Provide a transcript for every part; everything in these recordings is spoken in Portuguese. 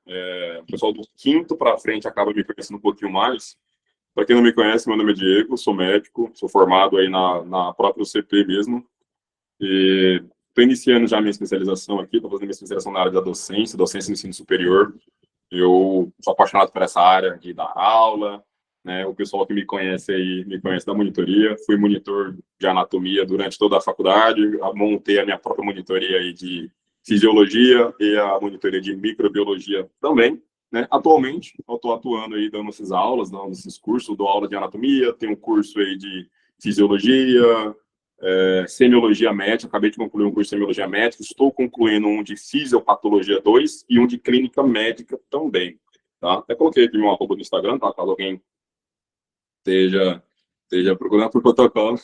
O pessoal do quinto para frente acaba me conhecendo um pouquinho mais. Para quem não me conhece, meu nome é Diego, sou médico, sou formado aí na própria UCP mesmo. E estou iniciando já minha especialização aqui, estou fazendo minha especialização na área da docência, docência no ensino superior. Eu sou apaixonado por essa área de dar aula, né? O pessoal que me conhece aí, me conhece da monitoria. Fui monitor de anatomia durante toda a faculdade, montei a minha própria monitoria aí de fisiologia e a monitoria de microbiologia também, né? Atualmente, eu estou atuando aí, dando essas aulas, dando esses cursos, dou aula de anatomia, tenho um curso aí de fisiologia, semiologia médica, acabei de concluir um curso de semiologia médica, estou concluindo um de fisiopatologia 2 e um de clínica médica também, tá? Até coloquei aqui meu arroba no Instagram, tá? Caso alguém esteja procurando por protocolo.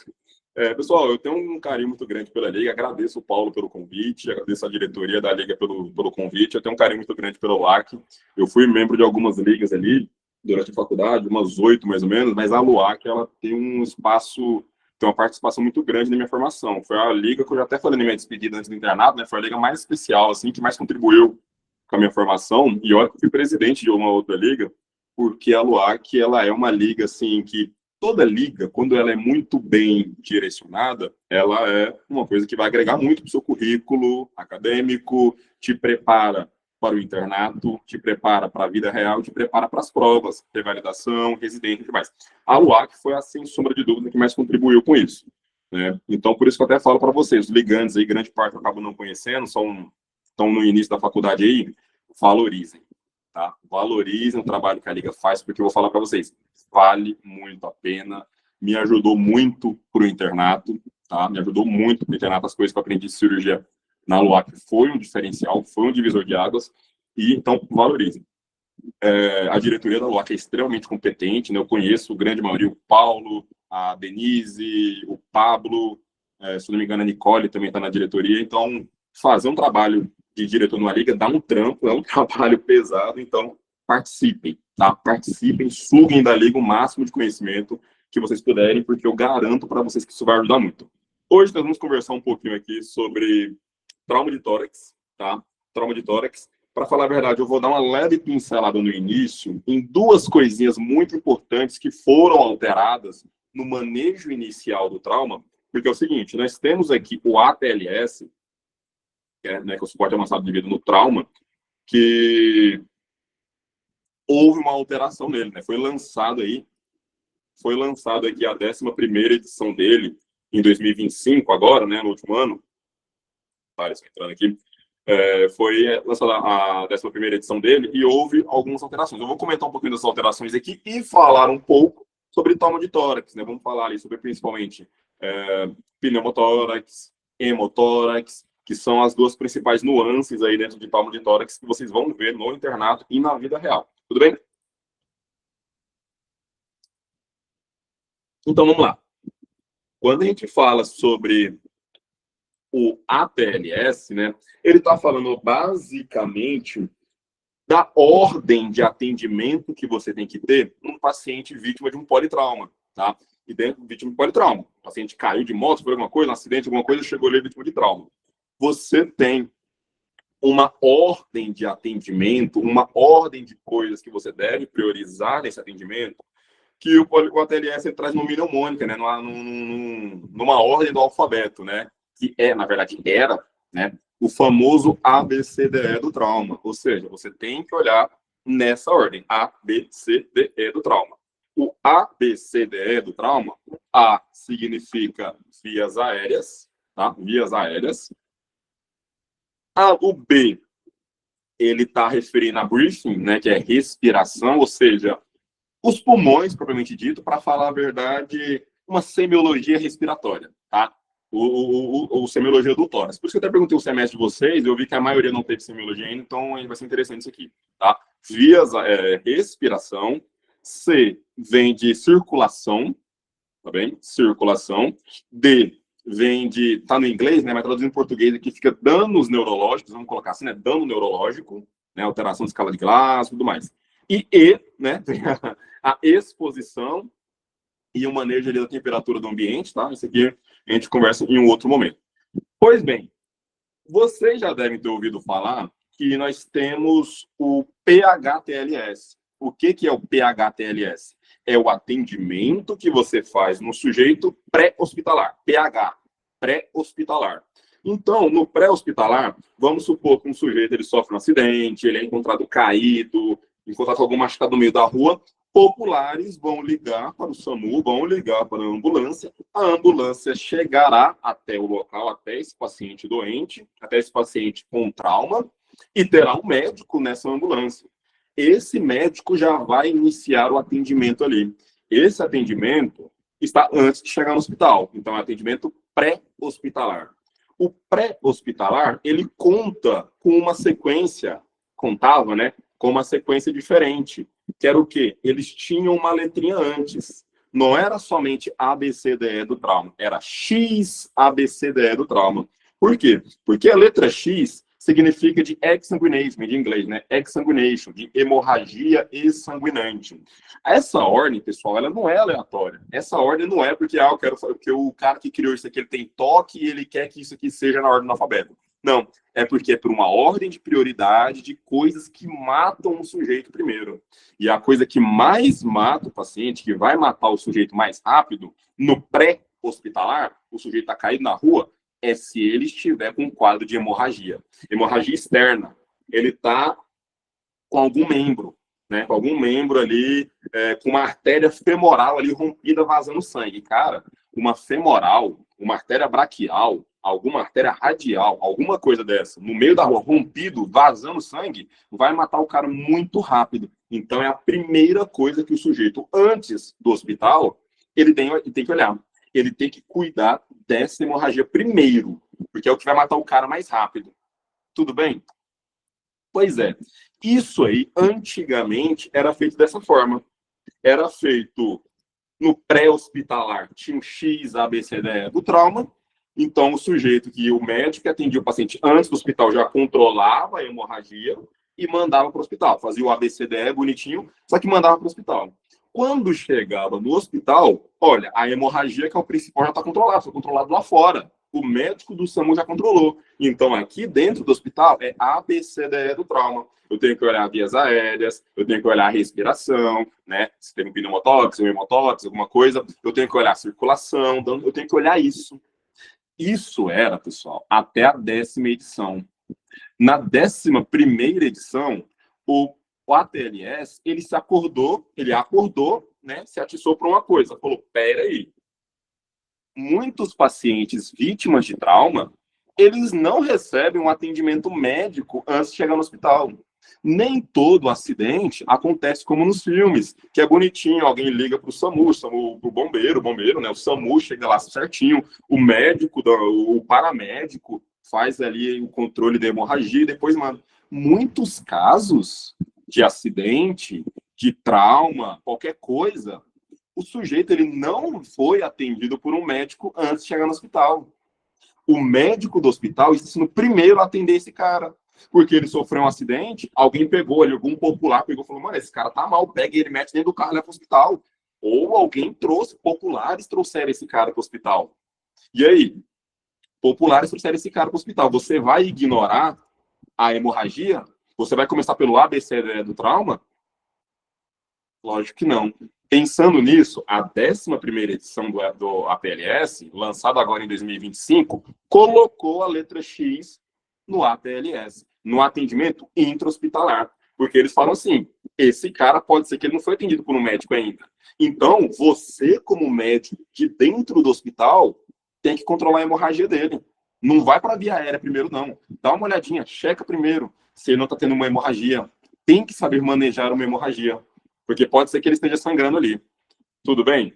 Pessoal, eu tenho um carinho muito grande pela Liga, agradeço o Paulo pelo convite, agradeço a diretoria da Liga pelo convite, eu tenho um carinho muito grande pelo LUAC, eu fui membro de algumas ligas ali, durante a faculdade, umas 8 mais ou menos, mas a LUAC, ela tem um espaço, tem uma participação muito grande na minha formação, foi a liga que eu já até falei na minha despedida antes do internato, né, foi a liga mais especial, assim, que mais contribuiu com a minha formação, e olha que eu fui presidente de uma outra liga, porque a LUAC, ela é uma liga, assim, que toda liga, quando ela é muito bem direcionada, ela é uma coisa que vai agregar muito para o seu currículo acadêmico, te prepara para o internato, te prepara para a vida real, te prepara para as provas, revalidação, residência e tudo mais. A LUAC foi, sem sombra de dúvida, que mais contribuiu com isso, né? Então, por isso que eu até falo para vocês, os ligantes aí, grande parte eu acabo não conhecendo, estão no início da faculdade aí, valorizem. Tá? Valorizem o trabalho que a Liga faz, porque eu vou falar para vocês, vale muito a pena, me ajudou muito para o internato, tá? Me ajudou muito para o internato, as coisas que eu aprendi de cirurgia na LUAC foi um diferencial, foi um divisor de águas, e então valorizem. A diretoria da LUAC é extremamente competente, né? Eu conheço a grande maioria, o Paulo, a Denise, o Pablo, se não me engano a Nicole também está na diretoria, então fazer um trabalho de diretor numa liga dá um trampo, é um trabalho pesado, então participem, tá? Participem, suguem da liga o máximo de conhecimento que vocês puderem, porque eu garanto para vocês que isso vai ajudar muito. Hoje nós vamos conversar um pouquinho aqui sobre trauma de tórax, tá? Trauma de tórax. Para falar a verdade, eu vou dar uma leve pincelada no início em duas coisinhas muito importantes que foram alteradas no manejo inicial do trauma, porque é o seguinte, nós temos aqui o ATLS, que é o suporte avançado de vida no trauma, que houve uma alteração nele, né? Foi lançado aqui a 11ª edição dele, em 2025, agora, né, no último ano. Vários entrando aqui. Foi lançada a 11ª edição dele e houve algumas alterações. Eu vou comentar um pouquinho dessas alterações aqui e falar um pouco sobre trauma de tórax, né? Vamos falar ali sobre principalmente pneumotórax, hemotórax, que são as duas principais nuances aí dentro de trauma de tórax que vocês vão ver no internato e na vida real. Tudo bem? Então, vamos lá. Quando a gente fala sobre o ATLS, né, ele está falando basicamente da ordem de atendimento que você tem que ter num paciente vítima de um politrauma, tá? E dentro vítima de politrauma, o paciente caiu de moto, foi alguma coisa, um acidente, alguma coisa, chegou ali vítima de trauma. Você tem uma ordem de atendimento, uma ordem de coisas que você deve priorizar nesse atendimento, que o ATLS traz uma mnemônica, né? Numa ordem do alfabeto, né? Que na verdade, era, né? O famoso ABCDE do trauma. Ou seja, você tem que olhar nessa ordem, ABCDE do trauma. O ABCDE do trauma, A significa vias aéreas, tá? Vias aéreas. O B, ele está referindo a breathing, né? Que é respiração, ou seja, os pulmões, propriamente dito, para falar a verdade, uma semiologia respiratória, tá? O semiologia do tórax. Por isso que eu até perguntei o semestre de vocês, eu vi que a maioria não teve semiologia ainda, então vai ser interessante isso aqui, tá? Vias, respiração. C vem de circulação, tá bem? Circulação. D vem de, tá no inglês, né? Mas traduzindo em português aqui fica danos neurológicos, vamos colocar assim, né? Dano neurológico, né? Alteração de escala de Glasgow e tudo mais. E, né? A exposição e o manejo ali da temperatura do ambiente, tá? Isso aqui a gente conversa em um outro momento. Pois bem, vocês já devem ter ouvido falar que nós temos o PHTLS. O que é o PHTLS? É o atendimento que você faz no sujeito pré-hospitalar. PH, pré-hospitalar. Então, no pré-hospitalar, vamos supor que um sujeito ele sofre um acidente, ele é encontrado caído, encontrado com algum machucado no meio da rua. Populares vão ligar para o SAMU, vão ligar para a ambulância chegará até o local, até esse paciente doente, até esse paciente com trauma, e terá um médico nessa ambulância. Esse médico já vai iniciar o atendimento ali. Esse atendimento está antes de chegar no hospital, então é atendimento pré-hospitalar. O pré-hospitalar, ele conta com uma sequência, contava, né, com uma sequência diferente, que era o quê? Eles tinham uma letrinha antes. Não era somente ABCDE do trauma, era XABCDE do trauma. Por quê? Porque a letra X significa de exsanguination, de inglês, né? Exsanguination, de hemorragia exsanguinante. Essa ordem, pessoal, ela não é aleatória. Essa ordem não é porque, eu quero, porque o cara que criou isso aqui, ele tem toque e ele quer que isso aqui seja na ordem do alfabeto. Não, é porque é por uma ordem de prioridade de coisas que matam o sujeito primeiro. E a coisa que mais mata o paciente, que vai matar o sujeito mais rápido, no pré-hospitalar, o sujeito está caído na rua, é se ele estiver com um quadro de hemorragia. Hemorragia externa. Ele está com algum membro, né? Com algum membro ali, com uma artéria femoral ali rompida, vazando sangue. Cara, uma femoral, uma artéria braquial, alguma artéria radial, alguma coisa dessa, no meio da rua, rompido, vazando sangue, vai matar o cara muito rápido. Então, é a primeira coisa que o sujeito, antes do hospital, ele tem que olhar. Ele tem que cuidar dessa hemorragia primeiro, porque é o que vai matar o cara mais rápido. Tudo bem? Pois é. Isso aí, antigamente, era feito dessa forma. Era feito no pré-hospitalar, tinha um X, A, B, C, D do trauma. Então, o sujeito o médico que atendia o paciente antes do hospital já controlava a hemorragia e mandava para o hospital. Fazia o ABCDE bonitinho, só que mandava para o hospital. Quando chegava no hospital, olha, a hemorragia, que é o principal, já está controlado, foi controlado lá fora. O médico do SAMU já controlou. Então, aqui dentro do hospital, é ABCDE do trauma. Eu tenho que olhar vias aéreas, eu tenho que olhar a respiração, né? Se tem um pneumotóxico, um hemotóxico, alguma coisa. Eu tenho que olhar a circulação, eu tenho que olhar isso. Isso era, pessoal, até a 10ª edição. Na 11ª edição, o ATLS, ele acordou, né, se atiçou para uma coisa, falou, peraí, muitos pacientes vítimas de trauma, eles não recebem um atendimento médico antes de chegar no hospital. Nem todo acidente acontece como nos filmes, que é bonitinho, alguém liga para o SAMU, o bombeiro, né, o SAMU chega lá certinho, o médico, o paramédico faz ali o controle da hemorragia e depois manda. Muitos casos de acidente, de trauma, qualquer coisa, o sujeito ele não foi atendido por um médico antes de chegar no hospital. O médico do hospital está sendo o primeiro a atender esse cara, porque ele sofreu um acidente, alguém pegou ali, algum popular pegou e falou, mano, esse cara tá mal, pega ele, mete dentro do carro e leva para o hospital. Ou alguém populares trouxeram esse cara para o hospital. E aí? Populares trouxeram esse cara para o hospital. Você vai ignorar a hemorragia? Você vai começar pelo ABC do trauma? Lógico que não. Pensando nisso, a 11ª edição do APLS, lançada agora em 2025, colocou a letra X no APLS, no atendimento intra-hospitalar. Porque eles falam assim, esse cara pode ser que ele não foi atendido por um médico ainda. Então, você, como médico de dentro do hospital, tem que controlar a hemorragia dele. Não vai para a via aérea primeiro, não. Dá uma olhadinha, checa primeiro se ele não está tendo uma hemorragia. Tem que saber manejar uma hemorragia, porque pode ser que ele esteja sangrando ali. Tudo bem?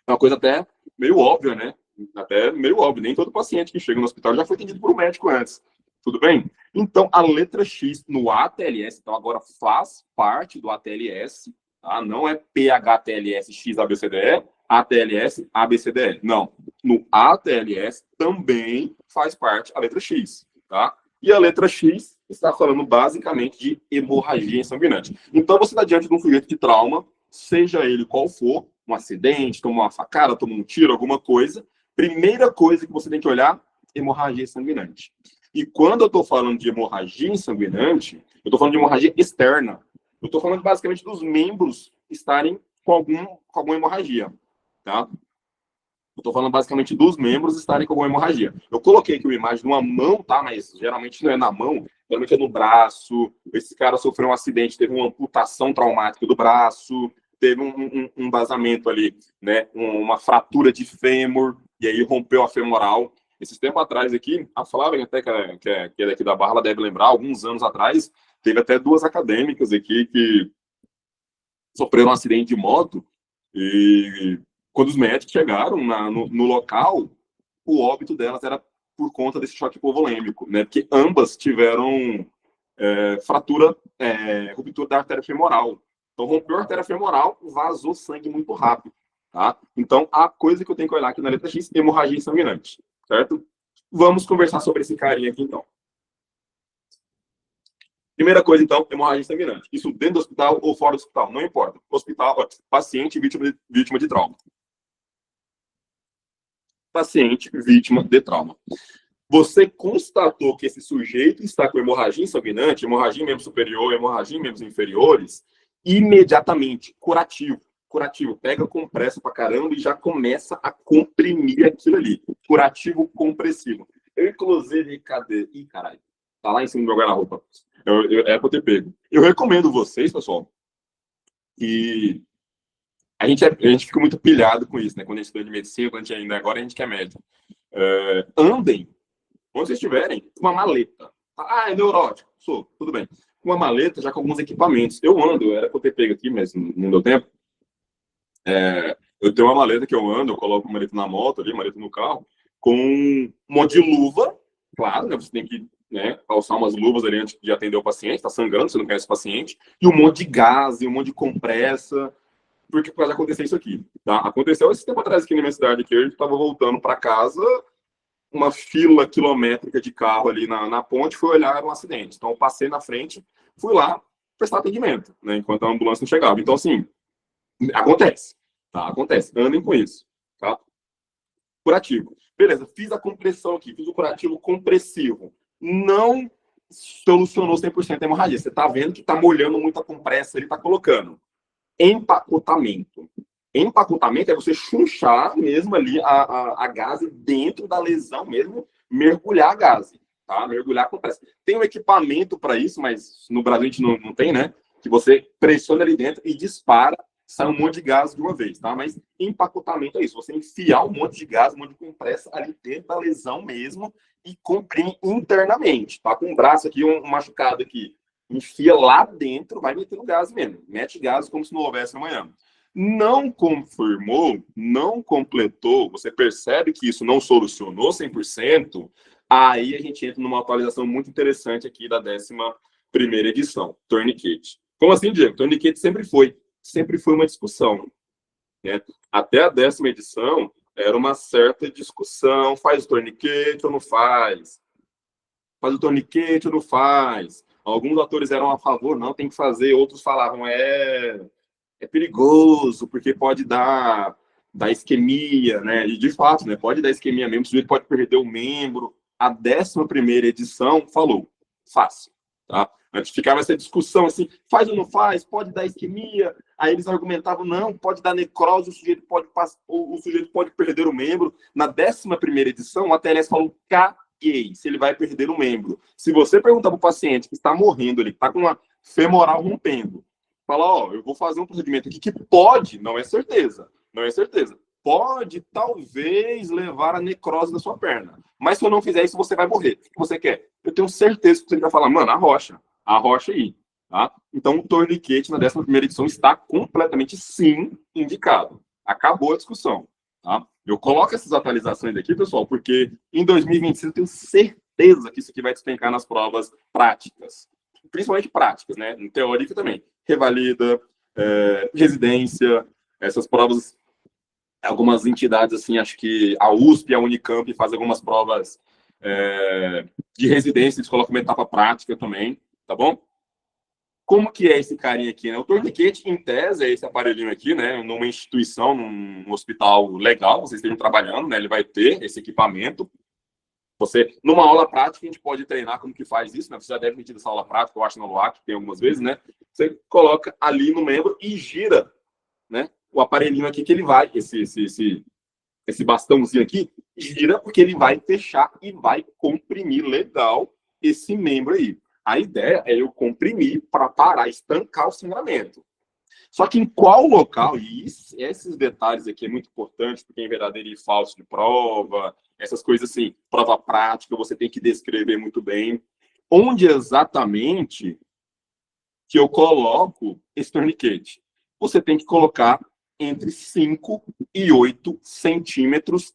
É uma coisa até meio óbvia, né? Até meio óbvio. Nem todo paciente que chega no hospital já foi atendido por um médico antes. Tudo bem? Então, a letra X no ATLS, então agora faz parte do ATLS, tá? Não é PHTLS X ABCDE, ATLS ABCDE. Não. No ATLS também faz parte a letra X, tá? E a letra X está falando basicamente de hemorragia sanguinante. Então, você está diante de um sujeito de trauma, seja ele qual for, um acidente, tomou uma facada, tomou um tiro, alguma coisa, primeira coisa que você tem que olhar, hemorragia sanguinante. E quando eu estou falando de hemorragia insanguinante, eu estou falando de hemorragia externa. Eu estou falando basicamente dos membros estarem com alguma hemorragia, tá? Eu estou falando basicamente dos membros estarem com alguma hemorragia. Eu coloquei aqui uma imagem numa mão, tá? Mas geralmente não é na mão, geralmente é no braço. Esse cara sofreu um acidente, teve uma amputação traumática do braço, teve um vazamento ali, né? Uma fratura de fêmur, e aí rompeu a femoral. Esses tempos atrás aqui, a Flávia, até que é daqui da Barra, ela deve lembrar, alguns anos atrás, teve até duas acadêmicas aqui que sofreram um acidente de moto e quando os médicos chegaram no local, o óbito delas era por conta desse choque hipovolêmico, né? Porque ambas tiveram ruptura da artéria femoral. Então, rompeu a artéria femoral, vazou sangue muito rápido, tá? Então, a coisa que eu tenho que olhar aqui na letra X, hemorragia sanguinante, certo? Vamos conversar sobre esse carinha aqui, então. Primeira coisa, então, hemorragia sanguinante. Isso dentro do hospital ou fora do hospital, não importa. Hospital, paciente vítima de trauma. Paciente vítima de trauma. Você constatou que esse sujeito está com hemorragia sanguinante, hemorragia em membro superior, hemorragia em membros inferiores, imediatamente, curativo. Curativo, pega compressa pra caramba e já começa a comprimir aquilo ali. Curativo compressivo. Eu, inclusive, cadê? Ih, caralho. Tá lá em cima do meu guarda-roupa. É pra eu ter pego. Eu recomendo vocês, pessoal, que a gente fica muito pilhado com isso, né? Quando a gente estuda de medicina, quando a gente ainda agora a gente quer médico. Andem, onde vocês estiverem, com uma maleta. Ah, é neurótico. Sou, tudo bem. Uma maleta já com alguns equipamentos. Eu ando, era pra eu ter pego aqui, mas não deu tempo. Eu tenho uma maleta que eu ando, eu coloco uma maleta na moto ali, uma maleta no carro, com um monte de luva, claro, né? Você tem que calçar umas luvas ali antes de atender o paciente, tá sangrando, você não conhece o paciente, e um monte de gás, e um monte de compressa, porque pode acontecer isso aqui, tá? Aconteceu esse tempo atrás aqui na minha cidade, que eu estava voltando para casa, uma fila quilométrica de carro ali na ponte, fui olhar, era um acidente. Então, eu passei na frente, fui lá prestar atendimento, né? Enquanto a ambulância não chegava. Então, assim, acontece, tá? Acontece. Andem com isso, tá? Curativo. Beleza, fiz a compressão aqui, fiz o curativo compressivo. Não solucionou 100% a hemorragia. Você tá vendo que tá molhando muito a compressa, ele tá colocando. Empacotamento. Empacotamento é você chunchar mesmo ali a gase dentro da lesão mesmo, mergulhar a gase, tá? Mergulhar a compressa. Tem um equipamento para isso, mas no Brasil a gente não tem, né? Que você pressiona ali dentro e dispara, sai um monte de gás de uma vez, tá? Mas empacotamento é isso, você enfiar um monte de gás, um monte de compressa ali dentro da lesão mesmo e comprimir internamente, tá? Com o braço aqui, um machucado aqui, enfia lá dentro, vai metendo gás mesmo. Mete gás como se não houvesse amanhã. Não confirmou, não completou, você percebe que isso não solucionou 100%, aí a gente entra numa atualização muito interessante aqui da 11ª edição, Tourniquet. Como assim, Diego? Tourniquet sempre foi uma discussão, né? Até a 10ª edição era uma certa discussão, faz o tourniquet ou não faz? Faz o tourniquet ou não faz? Alguns atores eram a favor, não, tem que fazer. Outros falavam, é perigoso, porque pode dar isquemia, né? E de fato, né? Pode dar isquemia mesmo, o sujeito pode perder o membro. A 11ª edição falou, fácil, tá? Antes ficava essa discussão assim, faz ou não faz? Pode dar isquemia? Aí eles argumentavam, não, pode dar necrose, o sujeito pode perder o membro. Na 11ª edição, a TLS falou, se ele vai perder o membro. Se você perguntar para o paciente que está morrendo, ele está com uma femoral rompendo, fala, ó, eu vou fazer um procedimento aqui que pode, não é certeza, pode talvez levar a necrose da sua perna. Mas se eu não fizer isso, você vai morrer. O que você quer? Eu tenho certeza que você vai falar, mano, a rocha aí, tá? Então, o tourniquet na 11ª edição está completamente, sim, indicado. Acabou a discussão, tá? Eu coloco essas atualizações aqui, pessoal, porque em 2026 eu tenho certeza que isso aqui vai despencar nas provas práticas. Principalmente práticas, né? Teórica também. Revalida, residência, essas provas, algumas entidades, assim, acho que a USP e a Unicamp fazem algumas provas de residência, eles colocam uma etapa prática também, tá bom? Como que é esse carinha aqui, né? O tourniquet, em tese, é esse aparelhinho aqui, né? Numa instituição, num hospital legal, vocês estejam trabalhando, né? Ele vai ter esse equipamento. Numa aula prática, a gente pode treinar como que faz isso, né? Você já deve ter tido essa aula prática, eu acho, na LUAC, tem algumas vezes, né? Você coloca ali no membro e gira, né? O aparelhinho aqui que ele vai, esse bastãozinho aqui, gira porque ele vai fechar e vai comprimir legal esse membro aí. A ideia é eu comprimir para parar, estancar o sangramento. Só que em qual local, e esses detalhes aqui é muito importante, porque em verdadeiro e falso de prova, essas coisas assim, prova prática, você tem que descrever muito bem. Onde exatamente que eu coloco esse torniquete? Você tem que colocar entre 5 e 8 centímetros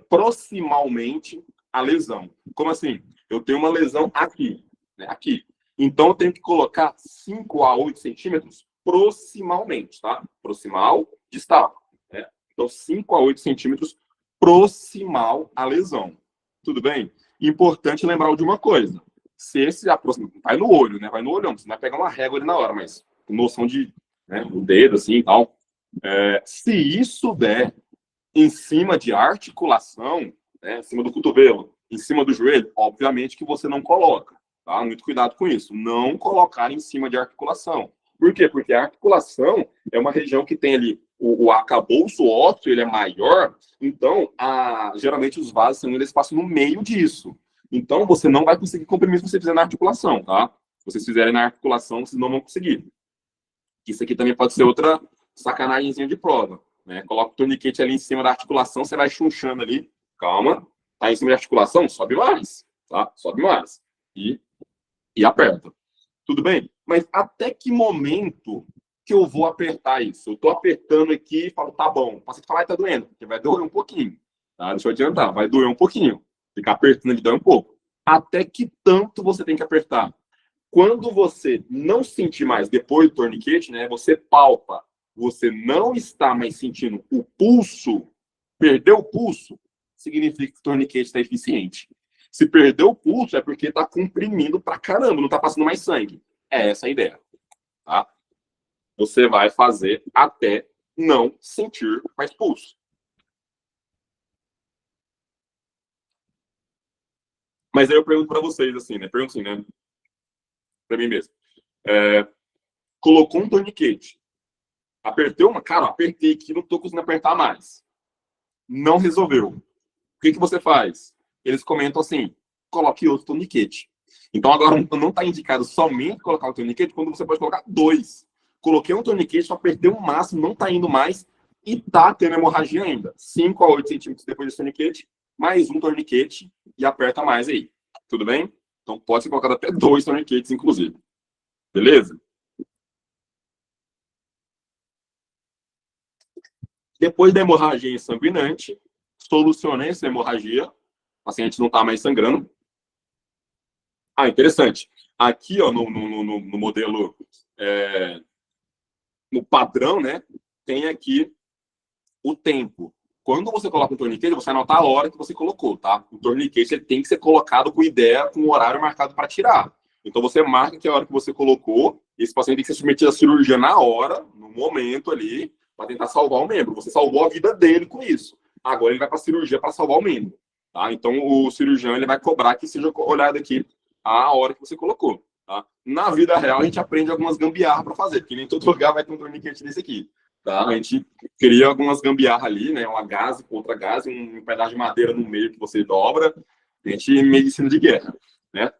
proximalmente a lesão. Como assim? Eu tenho uma lesão aqui, né? Aqui. Então, eu tenho que colocar 5 a 8 centímetros proximalmente, tá? Proximal, distal. Né? Então, 5 a 8 centímetros proximal à lesão. Tudo bem? Importante lembrar de uma coisa. Se esse aproxima, vai no olho, né? Vai no olhão, você vai pegar uma régua ali na hora, mas com noção de, né, o dedo, assim, e tal. Se isso der em cima de articulação, né, em cima do cotovelo, em cima do joelho, obviamente que você não coloca, tá? Muito cuidado com isso. Não colocar em cima de articulação. Por quê? Porque a articulação é uma região que tem ali o arcabouço ósseo, ele é maior, então, geralmente os vasos sanguíneos passam no meio disso. Então, você não vai conseguir comprimir se você fizer na articulação, tá? Se vocês fizerem na articulação, vocês não vão conseguir. Isso aqui também pode ser outra sacanagemzinha de prova, né? Coloca o torniquete ali em cima da articulação, você vai chunchando ali. Calma. Tá em cima da articulação? Sobe mais, tá? Sobe mais. E aperta. Tudo bem? Mas até que momento que eu vou apertar isso? Eu tô apertando aqui e falo, tá bom. O paciente fala, tá doendo. Porque vai doer um pouquinho. Tá? Deixa eu adiantar. Vai doer um pouquinho. Ficar apertando ele dói um pouco. Até que tanto você tem que apertar? Quando você não sentir mais, depois do torniquete, né? Você palpa. Você não está mais sentindo o pulso. Perdeu o pulso, significa que o torniquete está eficiente. Se perdeu o pulso, é porque está comprimindo pra caramba, não está passando mais sangue. É essa a ideia. Tá? Você vai fazer até não sentir mais pulso. Mas aí eu pergunto para vocês, assim, né? Pergunto assim, né? Para mim mesmo. Colocou um torniquete. Apertei uma... Cara, apertei aqui, não estou conseguindo apertar mais. Não resolveu. O que você faz? Eles comentam assim, coloque outro torniquete. Então, agora não está indicado somente colocar o torniquete, quando você pode colocar 2. Coloquei um torniquete, só apertei o máximo, não está indo mais e está tendo hemorragia ainda. 5 a 8 centímetros depois desse torniquete, mais um torniquete e aperta mais aí. Tudo bem? Então, pode ser colocado até 2 torniquetes, inclusive. Beleza? Depois da hemorragia sanguinante, solucionei essa hemorragia, o paciente não está mais sangrando. Interessante. Aqui, ó, no modelo, no padrão, né, tem aqui o tempo. Quando você coloca um torniquete, você anota a hora que você colocou, tá? O torniquete ele tem que ser colocado com ideia, com o horário marcado para tirar. Então, você marca que é a hora que você colocou, e esse paciente tem que ser submetido à cirurgia na hora, no momento ali, para tentar salvar o membro. Você salvou a vida dele com isso. Agora ele vai para a cirurgia para salvar o membro. Tá? Então, o cirurgião ele vai cobrar que seja olhado aqui a hora que você colocou. Tá? Na vida real, a gente aprende algumas gambiarras para fazer, porque nem todo lugar vai ter um torniquete desse aqui. Tá? A gente cria algumas gambiarras ali, né? Uma gaze contra gaze, um pedaço de madeira no meio que você dobra. A gente medicina de guerra, né?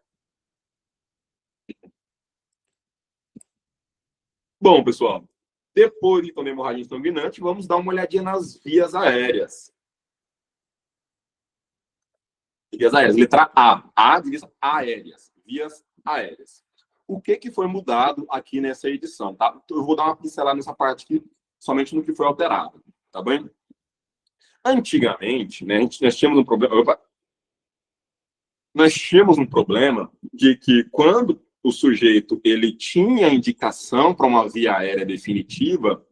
Bom, pessoal, depois então da hemorragia sanguinante, vamos dar uma olhadinha nas vias aéreas. Vias aéreas, letra A de vias aéreas, vias aéreas. O que foi mudado aqui nessa edição, tá? Eu vou dar uma pincelada nessa parte aqui, somente no que foi alterado, tá bem? Antigamente, né, nós tínhamos um problema... Opa! Nós tínhamos um problema de que quando o sujeito ele tinha indicação para uma via aérea definitiva,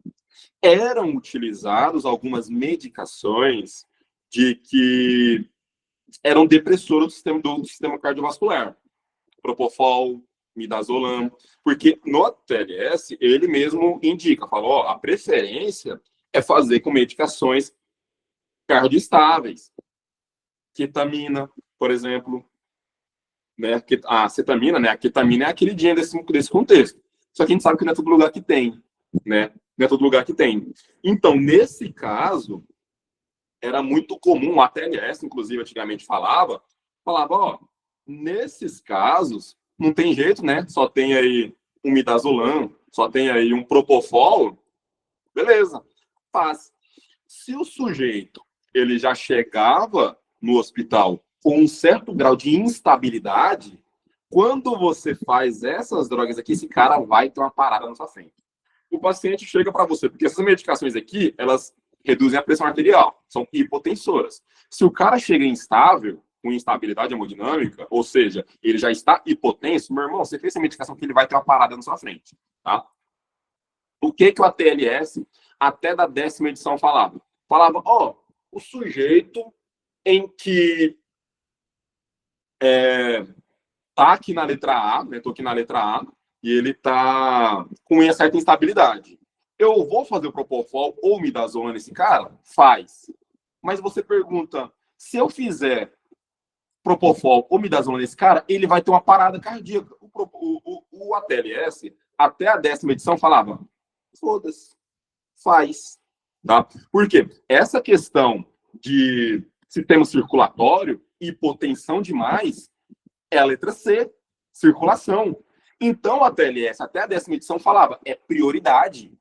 eram utilizados algumas medicações de que eram depressoras do sistema cardiovascular. Propofol, midazolam, porque no TLS ele mesmo indica, falou, ó, a preferência é fazer com medicações cardioestáveis. ketamina, por exemplo, né? A acetamina, né? A ketamina é a queridinha desse contexto. Só que a gente sabe que não é todo lugar que tem, né? Não é todo lugar que tem. Então, nesse caso, era muito comum, a TLS, inclusive, antigamente falava, ó, nesses casos, não tem jeito, né? Só tem aí um midazolam, só tem aí um propofol, beleza, faz. Se o sujeito, ele já chegava no hospital com um certo grau de instabilidade, quando você faz essas drogas aqui, esse cara vai ter uma parada na sua frente. O paciente chega para você, porque essas medicações aqui, elas reduzem a pressão arterial, são hipotensoras. Se o cara chega instável, com instabilidade hemodinâmica, ou seja, ele já está hipotenso, meu irmão, você fez essa medicação que ele vai ter uma parada na sua frente, tá? O que o ATLS, até da 10ª edição, falava? Falava, ó, o sujeito em que tá aqui na letra A, né? Tô aqui na letra A, e ele tá com uma certa instabilidade. Eu vou fazer o propofol ou midazolam nesse cara? Faz. Mas você pergunta, se eu fizer propofol ou midazolam nesse cara, ele vai ter uma parada cardíaca. O ATLS, até a 10ª edição, falava, foda-se, faz. Tá? Por quê? Essa questão de sistema circulatório, hipotensão demais, é a letra C, circulação. Então, a TLS, até a 10ª edição, falava, é prioridade.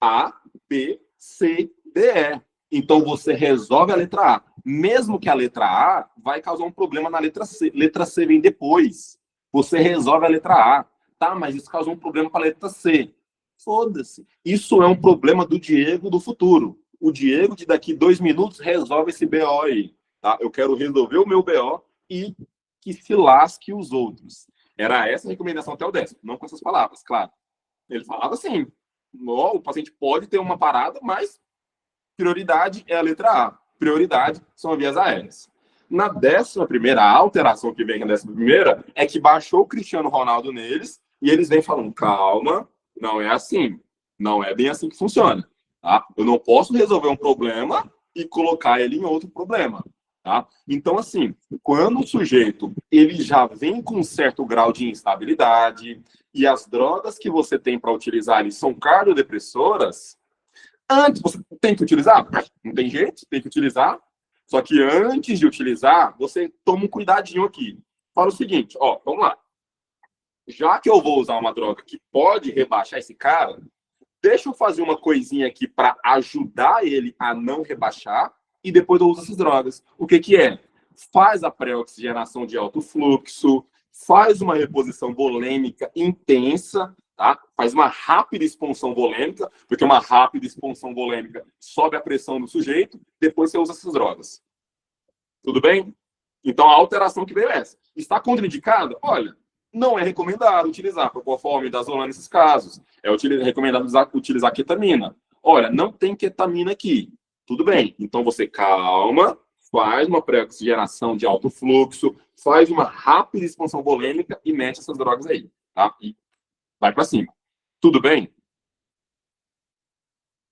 A, B, C, D, E. Então, você resolve a letra A. Mesmo que a letra A vai causar um problema na letra C. Letra C vem depois. Você resolve a letra A. Tá, mas isso causou um problema para a letra C. Foda-se. Isso é um problema do Diego do futuro. O Diego, de daqui 2 minutos, resolve esse BO aí. Tá? Eu quero resolver o meu BO e que se lasque os outros. Era essa a recomendação até o 10º. Não com essas palavras, claro. Ele falava assim, o paciente pode ter uma parada, mas prioridade é a letra A. Prioridade são as vias aéreas. Na 11ª, a alteração que vem na 11ª é que baixou o Cristiano Ronaldo neles e eles vêm falando, calma, não é assim. Não é bem assim que funciona. Tá? Eu não posso resolver um problema e colocar ele em outro problema. Tá? Então, assim, quando o sujeito ele já vem com um certo grau de instabilidade e as drogas que você tem para utilizar ali são cardiodepressoras, antes você tem que utilizar? Não tem jeito, tem que utilizar. Só que antes de utilizar, você toma um cuidadinho aqui. Fala o seguinte, ó, vamos lá. Já que eu vou usar uma droga que pode rebaixar esse cara, deixa eu fazer uma coisinha aqui para ajudar ele a não rebaixar e depois eu uso essas drogas. O que é? Faz a pré-oxigenação de alto fluxo, faz uma reposição volêmica intensa, tá? Faz uma rápida expulsão volêmica, porque uma rápida expulsão volêmica sobe a pressão do sujeito, depois você usa essas drogas. Tudo bem? Então, a alteração que veio é essa. Está contraindicada? Olha, não é recomendado utilizar propofol, midazolam nesses casos. É recomendado utilizar ketamina. Olha, não tem ketamina aqui. Tudo bem. Então, você calma, faz uma pré-oxigenação de alto fluxo, faz uma rápida expansão volêmica e mete essas drogas aí. Tá? E vai para cima. Tudo bem?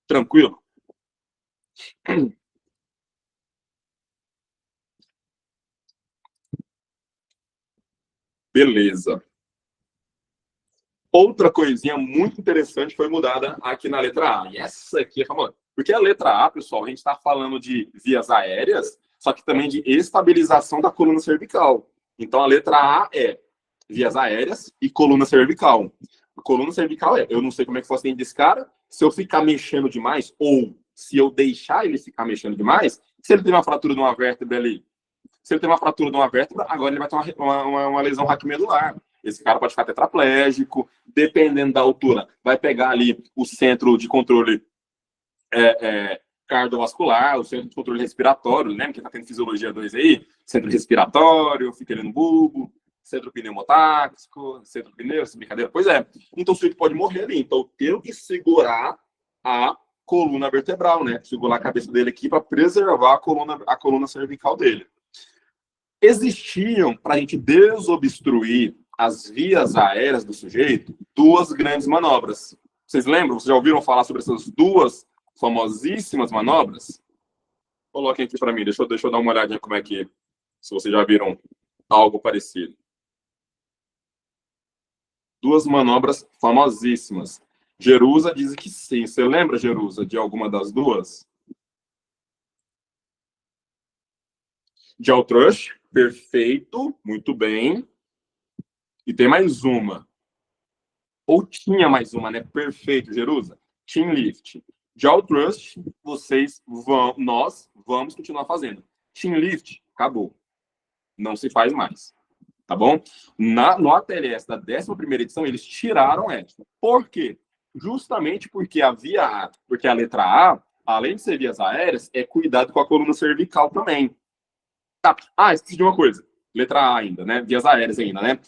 Tranquilo? Beleza. Outra coisinha muito interessante foi mudada aqui na letra A. E essa aqui é famosa. Porque a letra A, pessoal, a gente está falando de vias aéreas, só que também de estabilização da coluna cervical. Então, a letra A é vias aéreas e coluna cervical. A coluna cervical é, eu não sei como é que foi o acidente desse cara, se eu ficar mexendo demais, ou se eu deixar ele ficar mexendo demais, se ele tem uma fratura de uma vértebra ali, se ele tem uma fratura de uma vértebra, agora ele vai ter uma lesão raquimedular. Esse cara pode ficar tetraplégico, dependendo da altura, vai pegar ali o centro de controle cardiovascular, o centro de controle respiratório, lembra que tá tendo fisiologia 2 aí? Centro respiratório, fica ali no bulbo, centro pneumotáxico, centro pneu, essa brincadeira. Pois é. Então o sujeito pode morrer ali. Então eu tenho que segurar a coluna vertebral, né? Segurar a cabeça dele aqui para preservar a coluna cervical dele. Existiam, para a gente desobstruir as vias aéreas do sujeito, 2 grandes manobras. Vocês lembram? Vocês já ouviram falar sobre essas 2 famosíssimas manobras? Coloquem aqui para mim, deixa eu dar uma olhadinha como é que se vocês já viram algo parecido. Duas manobras famosíssimas. Jerusa diz que sim. Você lembra, Jerusa, de alguma das duas? Jaw thrust, perfeito, muito bem. E tem mais uma. Ou tinha mais uma, né? Perfeito, Jerusa. Chin lift. Jaw thrust, nós vamos continuar fazendo. Chin lift, acabou. Não se faz mais. Tá bom? No ATLS da 11ª edição, eles tiraram essa. Por quê? Justamente porque porque a letra A, além de ser vias aéreas, é cuidado com a coluna cervical também. Tá. Esqueci de uma coisa. Letra A ainda, né? Vias aéreas ainda, né?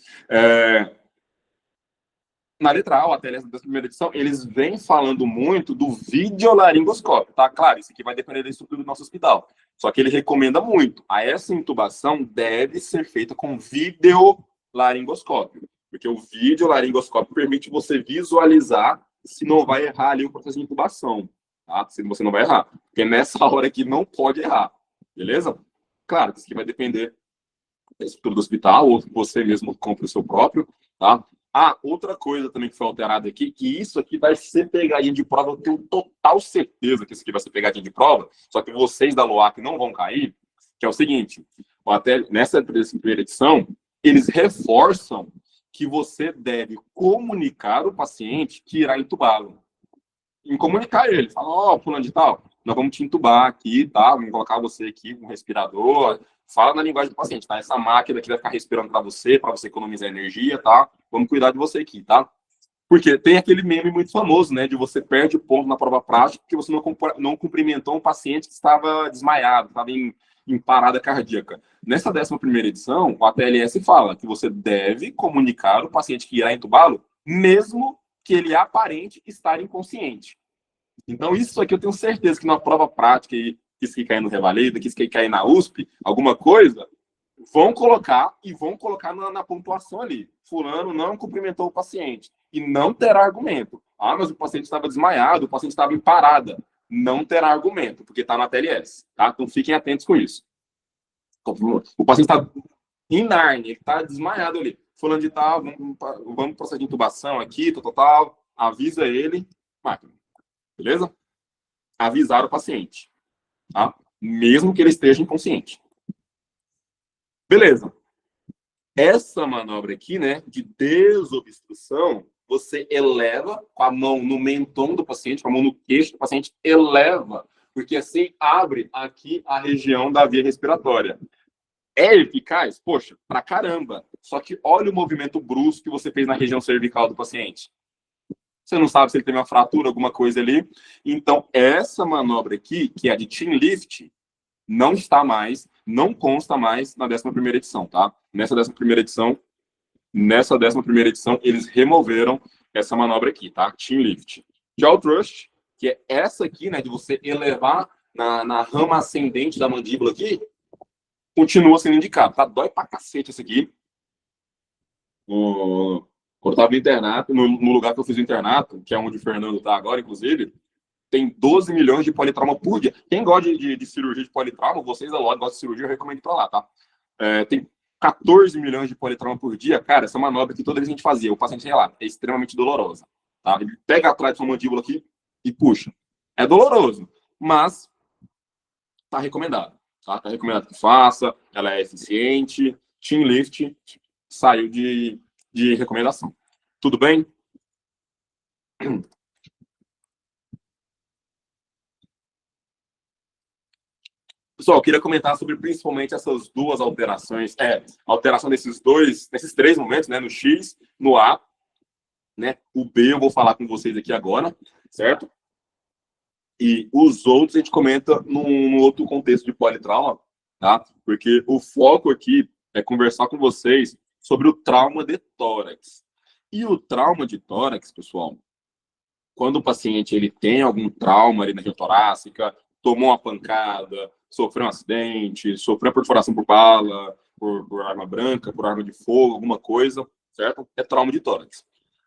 Na letra A, o ATLS da 11ª edição, eles vêm falando muito do videolaringoscópio, tá? Claro, isso aqui vai depender da estrutura do nosso hospital. Só que ele recomenda muito. Essa intubação deve ser feita com videolaringoscópio, porque o videolaringoscópio permite você visualizar se não vai errar ali o processo de intubação, tá? Se você não vai errar. Porque nessa hora aqui não pode errar, beleza? Claro, isso aqui vai depender da estrutura do hospital, ou você mesmo compra o seu próprio, tá? Outra coisa também que foi alterada aqui, que isso aqui vai ser pegadinha de prova, eu tenho total certeza que isso aqui vai ser pegadinha de prova, só que vocês da LOAC não vão cair, que é o seguinte, até nessa primeira edição, eles reforçam que você deve comunicar o paciente que irá entubá-lo. Em comunicar ele, fala, fulano de tal, nós vamos te entubar aqui, tá? Vamos colocar você aqui com um respirador, fala na linguagem do paciente, tá? Essa máquina aqui vai ficar respirando para você economizar energia, tá? Vamos cuidar de você aqui, tá? Porque tem aquele meme muito famoso, né? De você perde ponto na prova prática porque você não cumprimentou um paciente que estava desmaiado, estava em parada cardíaca. Nessa 11ª edição, o ATLS fala que você deve comunicar o paciente que irá entubá-lo, mesmo que ele aparente estar inconsciente. Então, isso aqui eu tenho certeza que na prova prática, que isso que cair no Revalida, que isso que cair na USP, alguma coisa, vão colocar na pontuação ali. Fulano não cumprimentou o paciente. E não terá argumento. Mas o paciente estava desmaiado, o paciente estava em parada. Não terá argumento, porque está na TLS. Tá? Então, fiquem atentos com isso. O paciente está em Narnia, ele está desmaiado ali. Fulano de tal, vamos proceder de intubação aqui, total, avisa ele, máquina. Beleza? Avisar o paciente. Tá? Mesmo que ele esteja inconsciente. Beleza. Essa manobra aqui, né, de desobstrução, você eleva com a mão no mentão do paciente, com a mão no queixo do paciente, eleva, porque assim abre aqui a região da via respiratória. É eficaz? Poxa, pra caramba. Só que olha o movimento brusco que você fez na região cervical do paciente. Você não sabe se ele teve uma fratura, alguma coisa ali. Então, essa manobra aqui, que é a de chin lift, não consta mais na 11ª edição, tá? Nessa 11ª edição, eles removeram essa manobra aqui, tá? Chin lift. Jaw thrust, que é essa aqui, né, de você elevar na rama ascendente da mandíbula aqui, continua sendo indicado, tá? Dói pra cacete isso aqui. Quando eu tava no internato, no lugar que eu fiz o internato, que é onde o Fernando tá agora, inclusive, tem 12 milhões de politrauma por dia. Quem gosta de cirurgia de politrauma, vocês da loja gostam de cirurgia, eu recomendo ir pra lá, tá? Tem 14 milhões de politrauma por dia. Cara, essa manobra que toda vez a gente fazia, o paciente relata, é extremamente dolorosa, tá? Ele pega atrás da sua mandíbula aqui e puxa. É doloroso, mas tá recomendado. Tá recomendado que faça, ela é eficiente. Chin lift saiu de recomendação. Tudo bem? Pessoal, eu queria comentar sobre principalmente essas duas alterações. Alteração desses três momentos, né? No X, no A, né? O B eu vou falar com vocês aqui agora, certo? E os outros a gente comenta num outro contexto de politrauma, tá? Porque o foco aqui é conversar com vocês sobre o trauma de tórax. E o trauma de tórax, pessoal, quando o paciente ele tem algum trauma ali na região torácica, tomou uma pancada, sofreu um acidente, sofreu perfuração por bala, por arma branca, por arma de fogo, alguma coisa, certo? É trauma de tórax.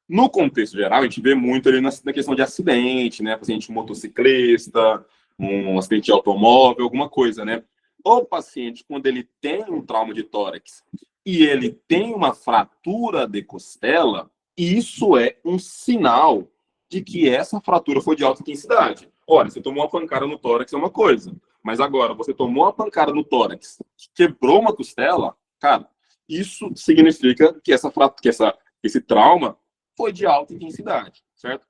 No contexto geral, a gente vê muito ali na questão de acidente, né? Paciente motociclista, um acidente de automóvel, alguma coisa, né? O paciente, quando ele tem um trauma de tórax e ele tem uma fratura de costela, isso é um sinal de que essa fratura foi de alta intensidade. Olha, você tomou uma pancada no tórax é uma coisa, mas agora você tomou uma pancada no tórax, quebrou uma costela, cara, isso significa que esse trauma foi de alta intensidade, certo?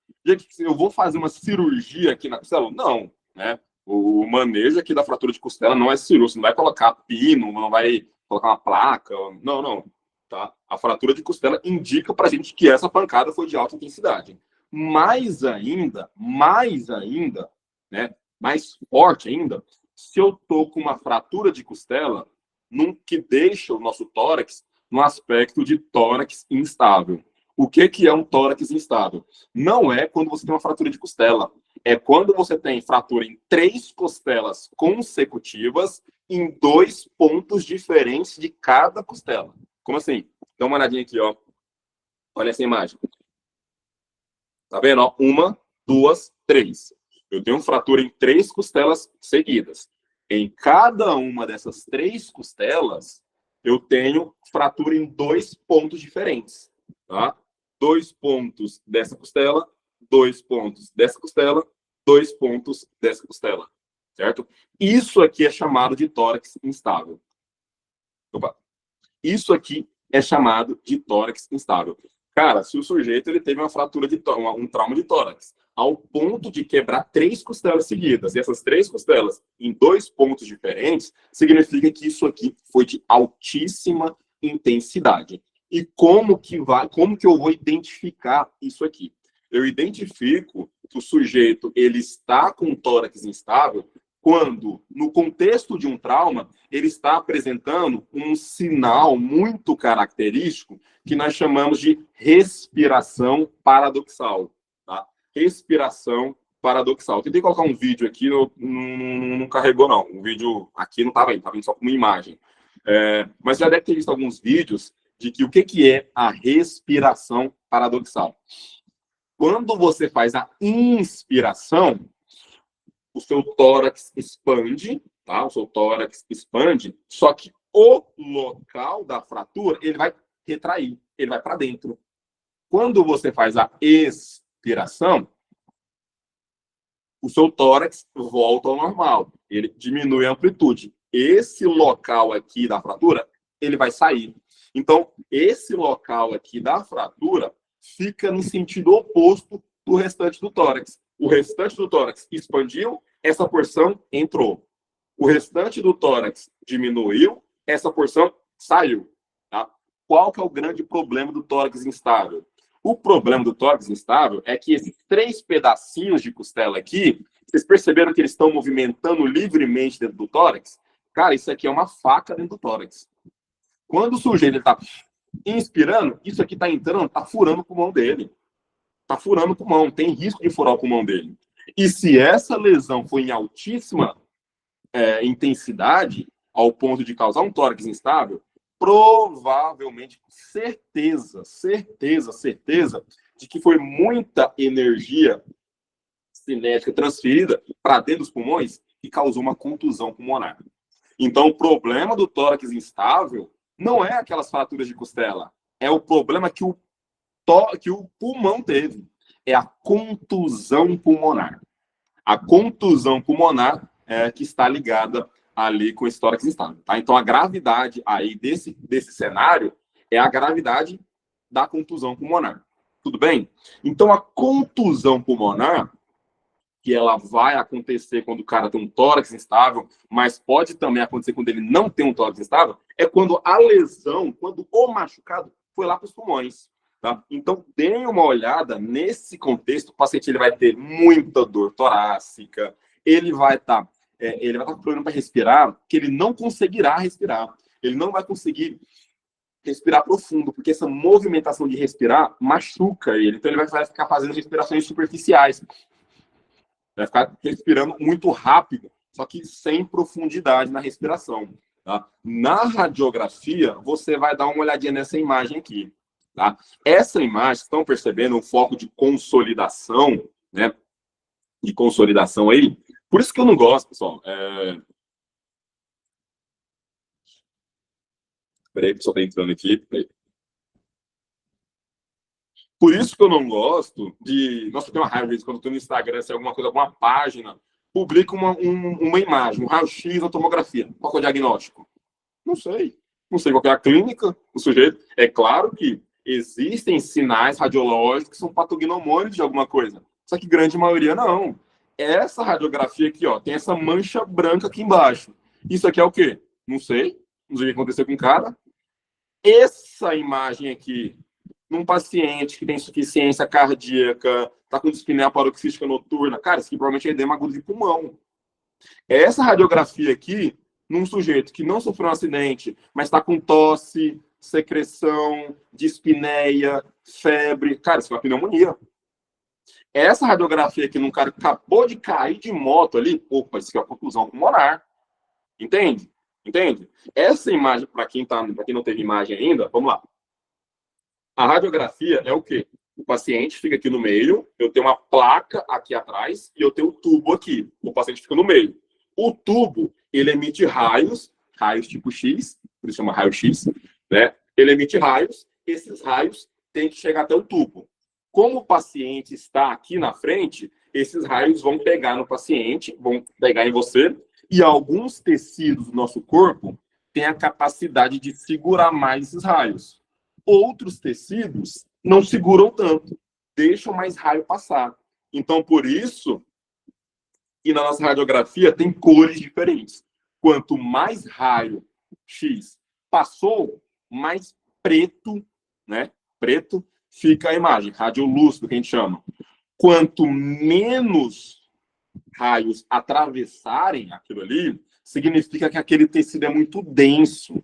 Eu vou fazer uma cirurgia aqui na costela? Não, né? O manejo aqui da fratura de costela não é cirúrgico, você não vai colocar pino, não vai colocar uma placa, não, não. Tá? A fratura de costela indica pra gente que essa pancada foi de alta intensidade. Mais ainda, né? Mais forte ainda, se eu tô com uma fratura de costela, que deixa o nosso tórax no aspecto de tórax instável. O que é um tórax instável? Não é quando você tem uma fratura de costela. É quando você tem fratura em 3 costelas consecutivas em 2 pontos diferentes de cada costela. Como assim? Dá uma olhadinha aqui, ó. Olha essa imagem. Tá vendo? Ó? 1, 2, 3. Eu tenho fratura em 3 costelas seguidas. Em cada uma dessas 3 costelas, eu tenho fratura em 2 pontos diferentes. Tá? 2 pontos dessa costela, 2 pontos dessa costela, 2 pontos dessa costela. Certo? Isso aqui é chamado de tórax instável. Opa. Isso aqui é chamado de tórax instável. Cara, se o sujeito ele teve uma fratura um trauma de tórax, ao ponto de quebrar 3 costelas seguidas, e essas 3 costelas em 2 pontos diferentes, significa que isso aqui foi de altíssima intensidade. E como que eu vou identificar isso aqui? Eu identifico que o sujeito ele está com tórax instável quando, no contexto de um trauma, ele está apresentando um sinal muito característico que nós chamamos de respiração paradoxal. Tá? Respiração paradoxal. Tentei colocar um vídeo aqui, não carregou, não. O vídeo aqui não estava indo só com uma imagem. Mas já deve ter visto alguns vídeos de que o que é a respiração paradoxal. Quando você faz a inspiração, o seu tórax expande, tá? O seu tórax expande, só que o local da fratura, ele vai retrair, ele vai para dentro. Quando você faz a expiração, o seu tórax volta ao normal, ele diminui a amplitude. Esse local aqui da fratura, ele vai sair. Então, esse local aqui da fratura fica no sentido oposto do restante do tórax. O restante do tórax expandiu, essa porção entrou. O restante do tórax diminuiu, essa porção saiu. Tá? Qual que é o grande problema do tórax instável? O problema do tórax instável é que esses 3 pedacinhos de costela aqui, vocês perceberam que eles estão movimentando livremente dentro do tórax? Cara, isso aqui é uma faca dentro do tórax. Quando o sujeito está inspirando, isso aqui está entrando, está furando o pulmão dele. Está furando o pulmão, tem risco de furar o pulmão dele. E se essa lesão foi em altíssima intensidade, ao ponto de causar um tórax instável, provavelmente, certeza de que foi muita energia cinética transferida para dentro dos pulmões e causou uma contusão pulmonar. Então, o problema do tórax instável não é aquelas fraturas de costela, é o problema que o pulmão teve, é a contusão pulmonar. A contusão pulmonar é que está ligada ali com esse tórax instável. Tá? Então, a gravidade aí desse cenário é a gravidade da contusão pulmonar. Tudo bem? Então, a contusão pulmonar, que ela vai acontecer quando o cara tem um tórax instável, mas pode também acontecer quando ele não tem um tórax instável, é quando a lesão, quando o machucado foi lá para os pulmões. Tá? Então, deem uma olhada nesse contexto. O paciente ele vai ter muita dor torácica, ele vai estar com problema para respirar, que ele não conseguirá respirar. Ele não vai conseguir respirar profundo, porque essa movimentação de respirar machuca ele. Então, ele vai ficar fazendo respirações superficiais. Vai ficar respirando muito rápido, só que sem profundidade na respiração. Tá? Na radiografia, você vai dar uma olhadinha nessa imagem aqui. Tá? Essa imagem, estão percebendo um foco de consolidação, né? De consolidação aí. Por isso que eu não gosto, pessoal. Peraí, que só tá entrando aqui. Peraí. Por isso que eu não gosto de. Nossa, eu tenho uma raiva quando eu tô no Instagram, se é alguma coisa, alguma página, publica uma imagem, um raio-x ou tomografia. Qual é o diagnóstico? Não sei. Não sei qual é a clínica, o sujeito. É claro que existem sinais radiológicos que são patognomônicos de alguma coisa. Só que grande maioria não. Essa radiografia aqui, ó, tem essa mancha branca aqui embaixo. Isso aqui é o quê? Não sei. Não sei o que aconteceu com o cara. Essa imagem aqui, num paciente que tem insuficiência cardíaca, tá com dispneia paroxística noturna, cara, isso aqui provavelmente é edema agudo de pulmão. Essa radiografia aqui, num sujeito que não sofreu um acidente, mas está com tosse, secreção, dispneia, febre, cara, isso é uma pneumonia. Essa radiografia aqui, num cara que acabou de cair de moto ali, opa, isso aqui é uma contusão pulmonar. Entende? Entende? Essa imagem, para quem não teve imagem ainda, vamos lá. A radiografia é o quê? O paciente fica aqui no meio, eu tenho uma placa aqui atrás e eu tenho um tubo aqui. O paciente fica no meio. O tubo, ele emite raios tipo X, por isso chama raio-X, né? Ele emite raios, esses raios têm que chegar até o tubo. Como o paciente está aqui na frente, esses raios vão pegar no paciente, vão pegar em você, e alguns tecidos do nosso corpo têm a capacidade de segurar mais esses raios. Outros tecidos não seguram tanto, deixam mais raio passar. Então, por isso, e na nossa radiografia tem cores diferentes. Quanto mais raio X passou, mais preto, né? Preto fica a imagem, radiolúcido, que a gente chama. Quanto menos raios atravessarem aquilo ali, significa que aquele tecido é muito denso.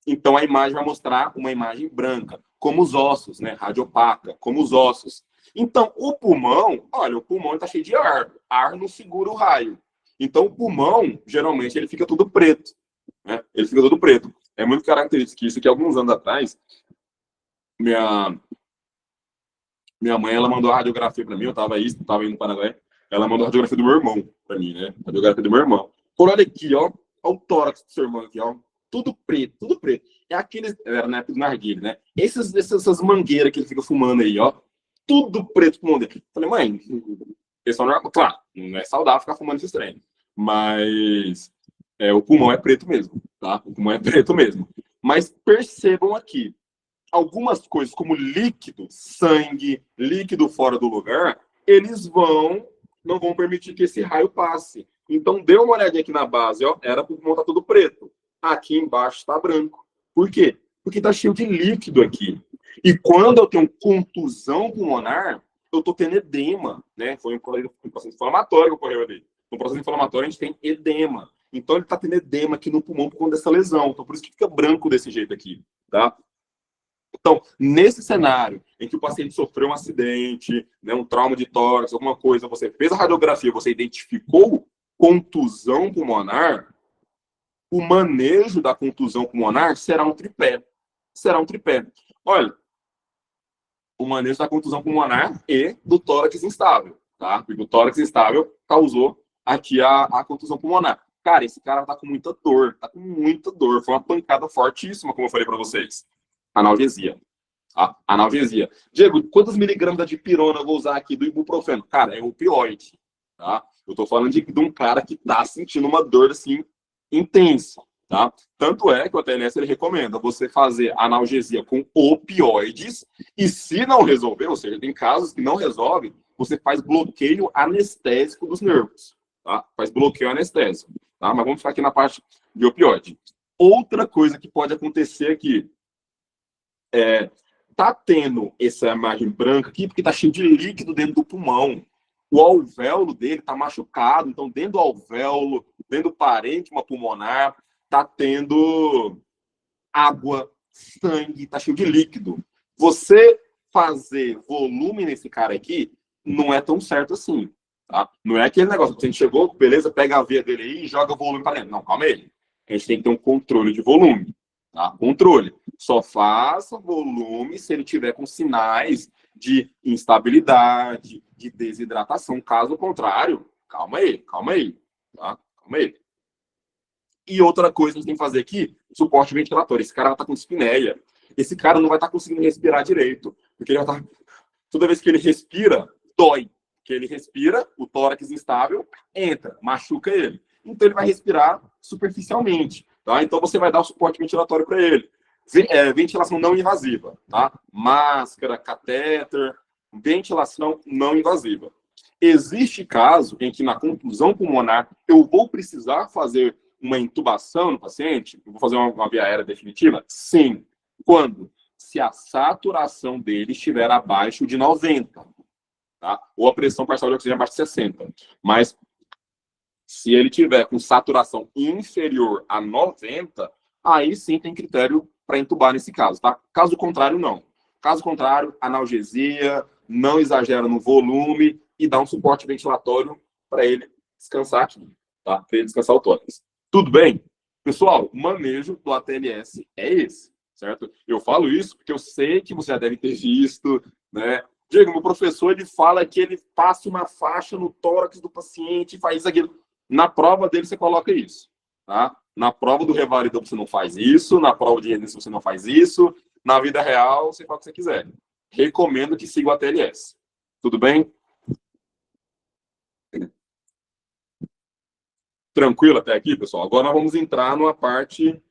Então a imagem vai mostrar uma imagem branca, como os ossos, né? Radiopaca, como os ossos. Então, o pulmão, olha, o pulmão está cheio de ar. Ar não segura o raio. Então, o pulmão, geralmente, ele fica todo preto. Né? Ele fica todo preto. É muito característico isso, que alguns anos atrás, minha mãe, ela mandou a radiografia para mim, eu estava indo no Paraguai, ela mandou a radiografia do meu irmão para mim, né? A radiografia do meu irmão. Por olha aqui, ó, olha o tórax do seu irmão aqui, ó. Tudo preto, tudo preto. É aqueles, era na época do narguilé, né? Essas mangueiras que ele fica fumando aí, ó. Tudo preto com dele. Falei, mãe, pessoal não é, claro, não é saudável ficar fumando esses treinos. Mas o pulmão é preto mesmo, tá? O pulmão é preto mesmo. Mas percebam aqui, algumas coisas como líquido, sangue, líquido fora do lugar, eles não vão permitir que esse raio passe. Então, dê uma olhadinha aqui na base, ó, era para o pulmão tá tudo preto. Aqui embaixo está branco. Por quê? Porque está cheio de líquido aqui. E quando eu tenho contusão pulmonar, eu estou tendo edema, né? Foi um processo inflamatório que ocorreu ali. No processo inflamatório, a gente tem edema. Então, ele está tendo edema aqui no pulmão por conta dessa lesão. Então, por isso que fica branco desse jeito aqui, tá? Então, nesse cenário em que o paciente sofreu um acidente, né, um trauma de tórax, alguma coisa, você fez a radiografia, você identificou contusão pulmonar, o manejo da contusão pulmonar será um tripé. Será um tripé. Olha, o manejo da contusão pulmonar e do tórax instável, tá? Porque o tórax instável causou aqui a contusão pulmonar. Cara, esse cara tá com muita dor, tá com muita dor. Foi uma pancada fortíssima, como eu falei para vocês. Analgesia. Tá? Analgesia. Diego, quantos miligramas da dipirona eu vou usar aqui do ibuprofeno? Cara, é opioide. Tá? Eu tô falando de um cara que tá sentindo uma dor assim intensa. Tá? Tanto é que o TNS ele recomenda você fazer analgesia com opioides e se não resolver, ou seja, tem casos que não resolve, você faz bloqueio anestésico dos nervos. Tá? Faz bloqueio anestésico. Tá? Mas vamos ficar aqui na parte de opioide. Outra coisa que pode acontecer aqui tá tendo essa imagem branca aqui porque tá cheio de líquido dentro do pulmão. O alvéolo dele tá machucado, então dentro do alvéolo, dentro do parênquima pulmonar, tá tendo água, sangue, tá cheio de líquido. Você fazer volume nesse cara aqui não é tão certo assim, tá? Não é aquele negócio que a gente chegou, beleza, pega a veia dele aí e joga volume para dentro. Não, calma aí. A gente tem que ter um controle de volume. Tá? Controle. Só faça volume se ele tiver com sinais de instabilidade, de desidratação. Caso contrário, calma aí, tá? Calma aí. E outra coisa que a gente tem que fazer aqui, suporte ventilatório. Esse cara vai estar com dispneia. Esse cara não vai estar conseguindo respirar direito. Porque ele vai estar... Toda vez que ele respira, dói. Que ele respira, o tórax instável entra, machuca ele. Então ele vai respirar superficialmente. Tá? Então você vai dar o suporte ventilatório para ele. Ventilação não invasiva. Tá? Máscara, catéter, ventilação não invasiva. Existe caso em que na contusão pulmonar eu vou precisar fazer uma intubação no paciente? Eu vou fazer uma via aérea definitiva? Sim. Quando? Se a saturação dele estiver abaixo de 90. Tá? Ou a pressão parcial de oxigênio abaixo de 60. Mas se ele tiver com saturação inferior a 90, aí sim tem critério para intubar nesse caso. Tá? Caso contrário, não. Caso contrário, analgesia, não exagera no volume e dá um suporte ventilatório para ele descansar aqui. Tá? Para ele descansar o tórax. Tudo bem? Pessoal, o manejo do ATLS é esse, certo? Eu falo isso porque eu sei que você já deve ter visto, né? Diego, meu professor, ele fala que ele passa uma faixa no tórax do paciente e faz aquilo. Na prova dele, você coloca isso, tá? Na prova do revalidão, você não faz isso. Na prova de resistência, você não faz isso. Na vida real, você faz o que você quiser. Recomendo que siga o ATLS. Tudo bem? Tranquilo até aqui, pessoal? Agora nós vamos entrar numa parte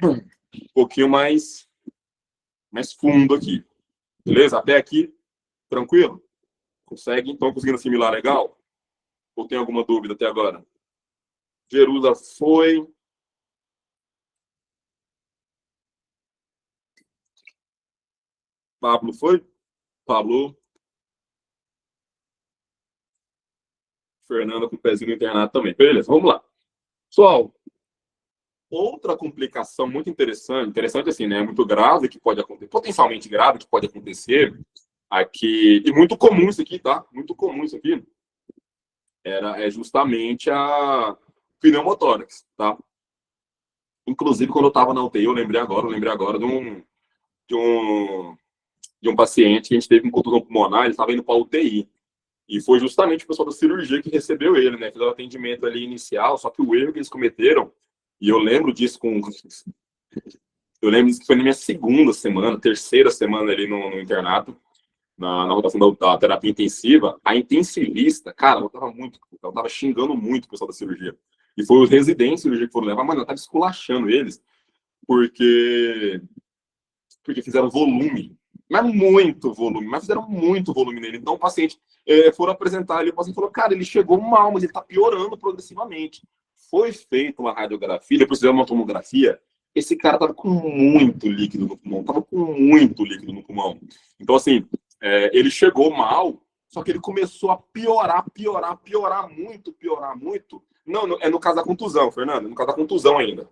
um pouquinho mais fundo aqui. Beleza? Até aqui, tranquilo? Consegue? Então, conseguindo assimilar legal? Ou tem alguma dúvida até agora? Jerusa foi. Pablo foi? Pablo. Fernanda com o pezinho no internato também. Beleza, vamos lá. Pessoal, outra complicação muito interessante assim, né? Muito grave que pode acontecer, potencialmente grave que pode acontecer aqui, e muito comum isso aqui, tá? Muito comum isso aqui. É justamente a pneumotórax, tá? Inclusive, quando eu estava na UTI, eu lembrei agora de um paciente que a gente teve com contusão pulmonar, ele estava indo para a UTI. E foi justamente o pessoal da cirurgia que recebeu ele, né? Fizeram o atendimento ali inicial, só que o erro que eles cometeram, e eu lembro disso que foi na minha segunda semana, terceira semana ali no internato, na rotação da terapia intensiva, a intensivista, cara, ela tava xingando muito o pessoal da cirurgia. E foi os residentes de cirurgia que foram levar, mano, ela tava esculachando eles, porque fizeram volume, mas fizeram muito volume nele. Então o paciente foram apresentar ele, o paciente falou, cara, ele chegou mal, mas ele tá piorando progressivamente. Foi feita uma radiografia, depois fizeram uma tomografia, esse cara tava com muito líquido no pulmão, Então, assim, ele chegou mal, só que ele começou a piorar muito. Não, é no caso da contusão, Fernando, no caso da contusão ainda.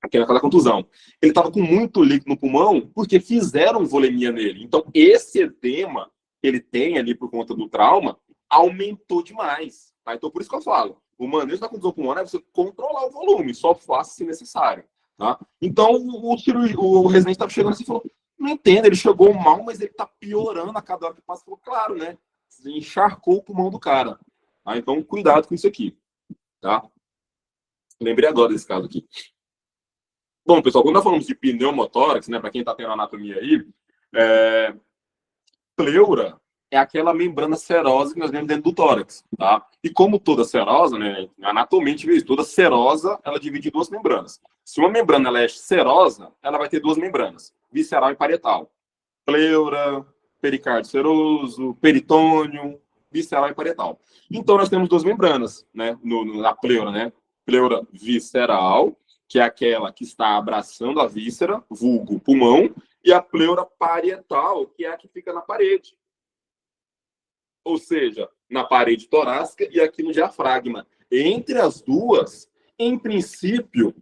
Aqui na caso da contusão. Ele estava com muito líquido no pulmão porque fizeram volemia nele. Então, esse edema que ele tem ali por conta do trauma aumentou demais. Tá? Então, por isso que eu falo, o manejo da contusão pulmonar é você controlar o volume, só faça se necessário. Tá? Então, o residente estava chegando assim e falou, não entendo, ele chegou mal, mas ele está piorando a cada hora que passa. Falou, claro, né? Você encharcou o pulmão do cara. Tá? Então, cuidado com isso aqui. Tá? Lembrei agora desse caso aqui. Bom, pessoal, quando nós falamos de pneumotórax, né, para quem está tendo anatomia aí, pleura é aquela membrana serosa que nós vemos dentro do tórax, tá? E como toda serosa, né, anatomicamente, toda serosa, ela divide em duas membranas. Se uma membrana ela é serosa, ela vai ter duas membranas, visceral e parietal. Pleura, pericárdio seroso, peritônio, visceral e parietal. Então, nós temos duas membranas, né, na pleura, né? Pleura visceral, que é aquela que está abraçando a víscera, vulgo pulmão, e a pleura parietal, que é a que fica na parede. Ou seja, na parede torácica e aqui no diafragma. Entre as duas, em princípio,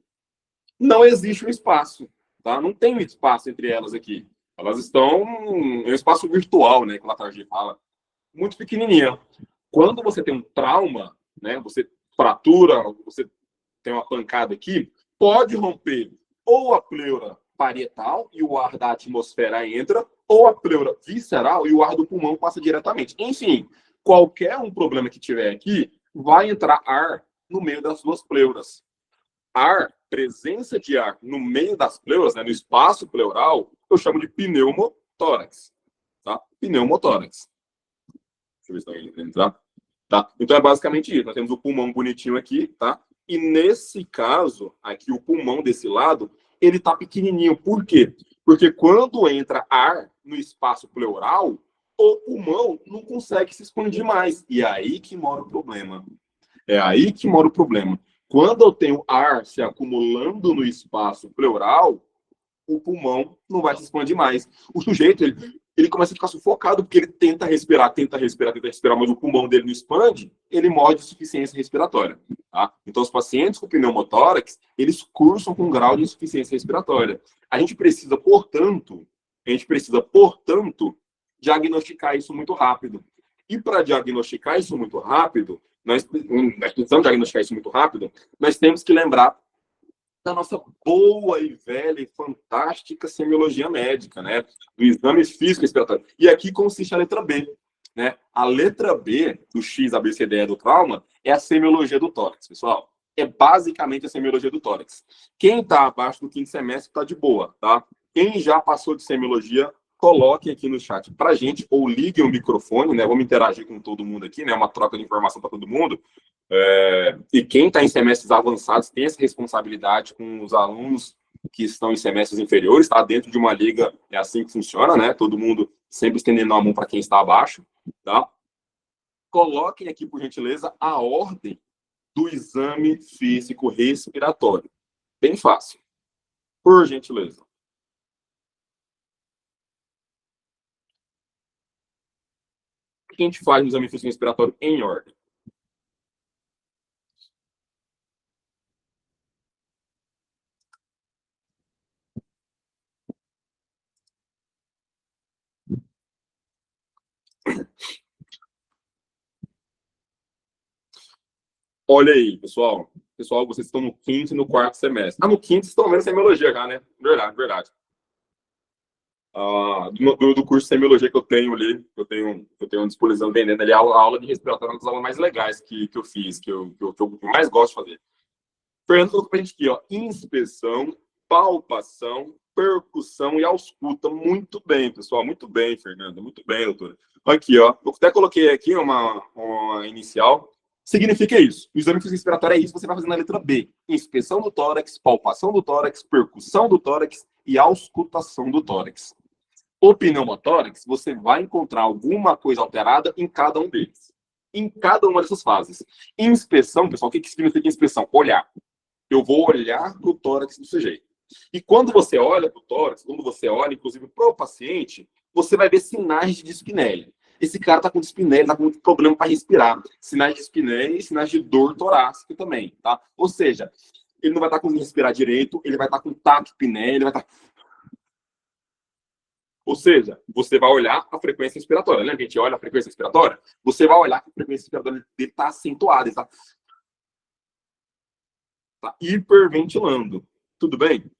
não existe um espaço. Tá? Não tem um espaço entre elas aqui. Elas estão em um espaço virtual, né, que o Latarjet fala, muito pequenininha. Quando você tem um trauma, né, você fratura, você tem uma pancada aqui, pode romper ou a pleura parietal e o ar da atmosfera entra, ou a pleura visceral e o ar do pulmão passa diretamente. Enfim, qualquer um problema que tiver aqui, vai entrar ar no meio das duas pleuras. Ar, presença de ar no meio das pleuras, né, no espaço pleural, eu chamo de pneumotórax. Tá? Pneumotórax. Deixa eu ver se está entrar. Tá? Então é basicamente isso. Nós temos o pulmão bonitinho aqui, tá? E nesse caso, aqui o pulmão desse lado, ele tá pequenininho. Por quê? Porque quando entra ar no espaço pleural, o pulmão não consegue se expandir mais. E é aí que mora o problema. É aí que mora o problema. Quando eu tenho ar se acumulando no espaço pleural, o pulmão não vai se expandir mais. O sujeito, ele começa a ficar sufocado, porque ele tenta respirar, mas o pulmão dele não expande, ele morre de insuficiência respiratória. Tá? Então, os pacientes com pneumotórax, eles cursam com grau de insuficiência respiratória. A gente precisa, portanto, diagnosticar isso muito rápido. E para diagnosticar isso muito rápido, nós precisamos diagnosticar isso muito rápido, nós temos que lembrar da nossa boa e velha e fantástica semiologia médica, né? Do exame físico respiratório. E aqui consiste a letra B, né? A letra B do X, A, B, C, D, E do trauma é a semiologia do tórax, pessoal. É basicamente a semiologia do tórax. Quem está abaixo do quinto semestre está de boa, tá? Quem já passou de semiologia, coloquem aqui no chat pra gente, ou liguem o microfone, né? Vamos interagir com todo mundo aqui, né? Uma troca de informação para todo mundo. E quem está em semestres avançados tem essa responsabilidade com os alunos que estão em semestres inferiores, está dentro de uma liga, é assim que funciona, né? Todo mundo sempre estendendo a mão para quem está abaixo, tá? Coloquem aqui, por gentileza, a ordem do exame físico respiratório. Bem fácil. Por gentileza. O que a gente faz no exame físico respiratório em ordem? Olha aí, pessoal. Pessoal, vocês estão no quinto e no quarto semestre. No quinto vocês estão vendo semiologia já, né? Verdade, verdade. Do curso de semiologia que eu tenho ali, eu tenho disposição vendendo ali a aula de respiratório, uma das aulas mais legais que eu fiz, que eu mais gosto de fazer. Fernando colocou pra gente aqui, ó, inspeção, palpação, percussão e ausculta. Muito bem, pessoal, muito bem, Fernanda, muito bem, doutora. Aqui, ó, eu até coloquei aqui uma inicial. Significa isso. O exame físico respiratório é isso, você vai fazer na letra B. Inspeção do tórax, palpação do tórax, percussão do tórax e auscultação do tórax. O pneumotórax, você vai encontrar alguma coisa alterada em cada um deles. Em cada uma dessas fases. Inspeção, pessoal, o que significa inspeção? Olhar. Eu vou olhar para o tórax do sujeito. E quando você olha para o tórax, quando você olha, inclusive, para o paciente, você vai ver sinais de dispneia. Esse cara está com dispneia, está com muito problema para respirar. Sinais de dispneia e sinais de dor torácica também, tá? Ou seja, ele não vai estar conseguindo respirar direito, ele vai estar com taquipneia, ele vai estar... Ou seja, você vai olhar a frequência respiratória. Lembra que a gente olha a frequência respiratória? Você vai olhar que a frequência respiratória dele está acentuada, está hiperventilando. Tudo bem?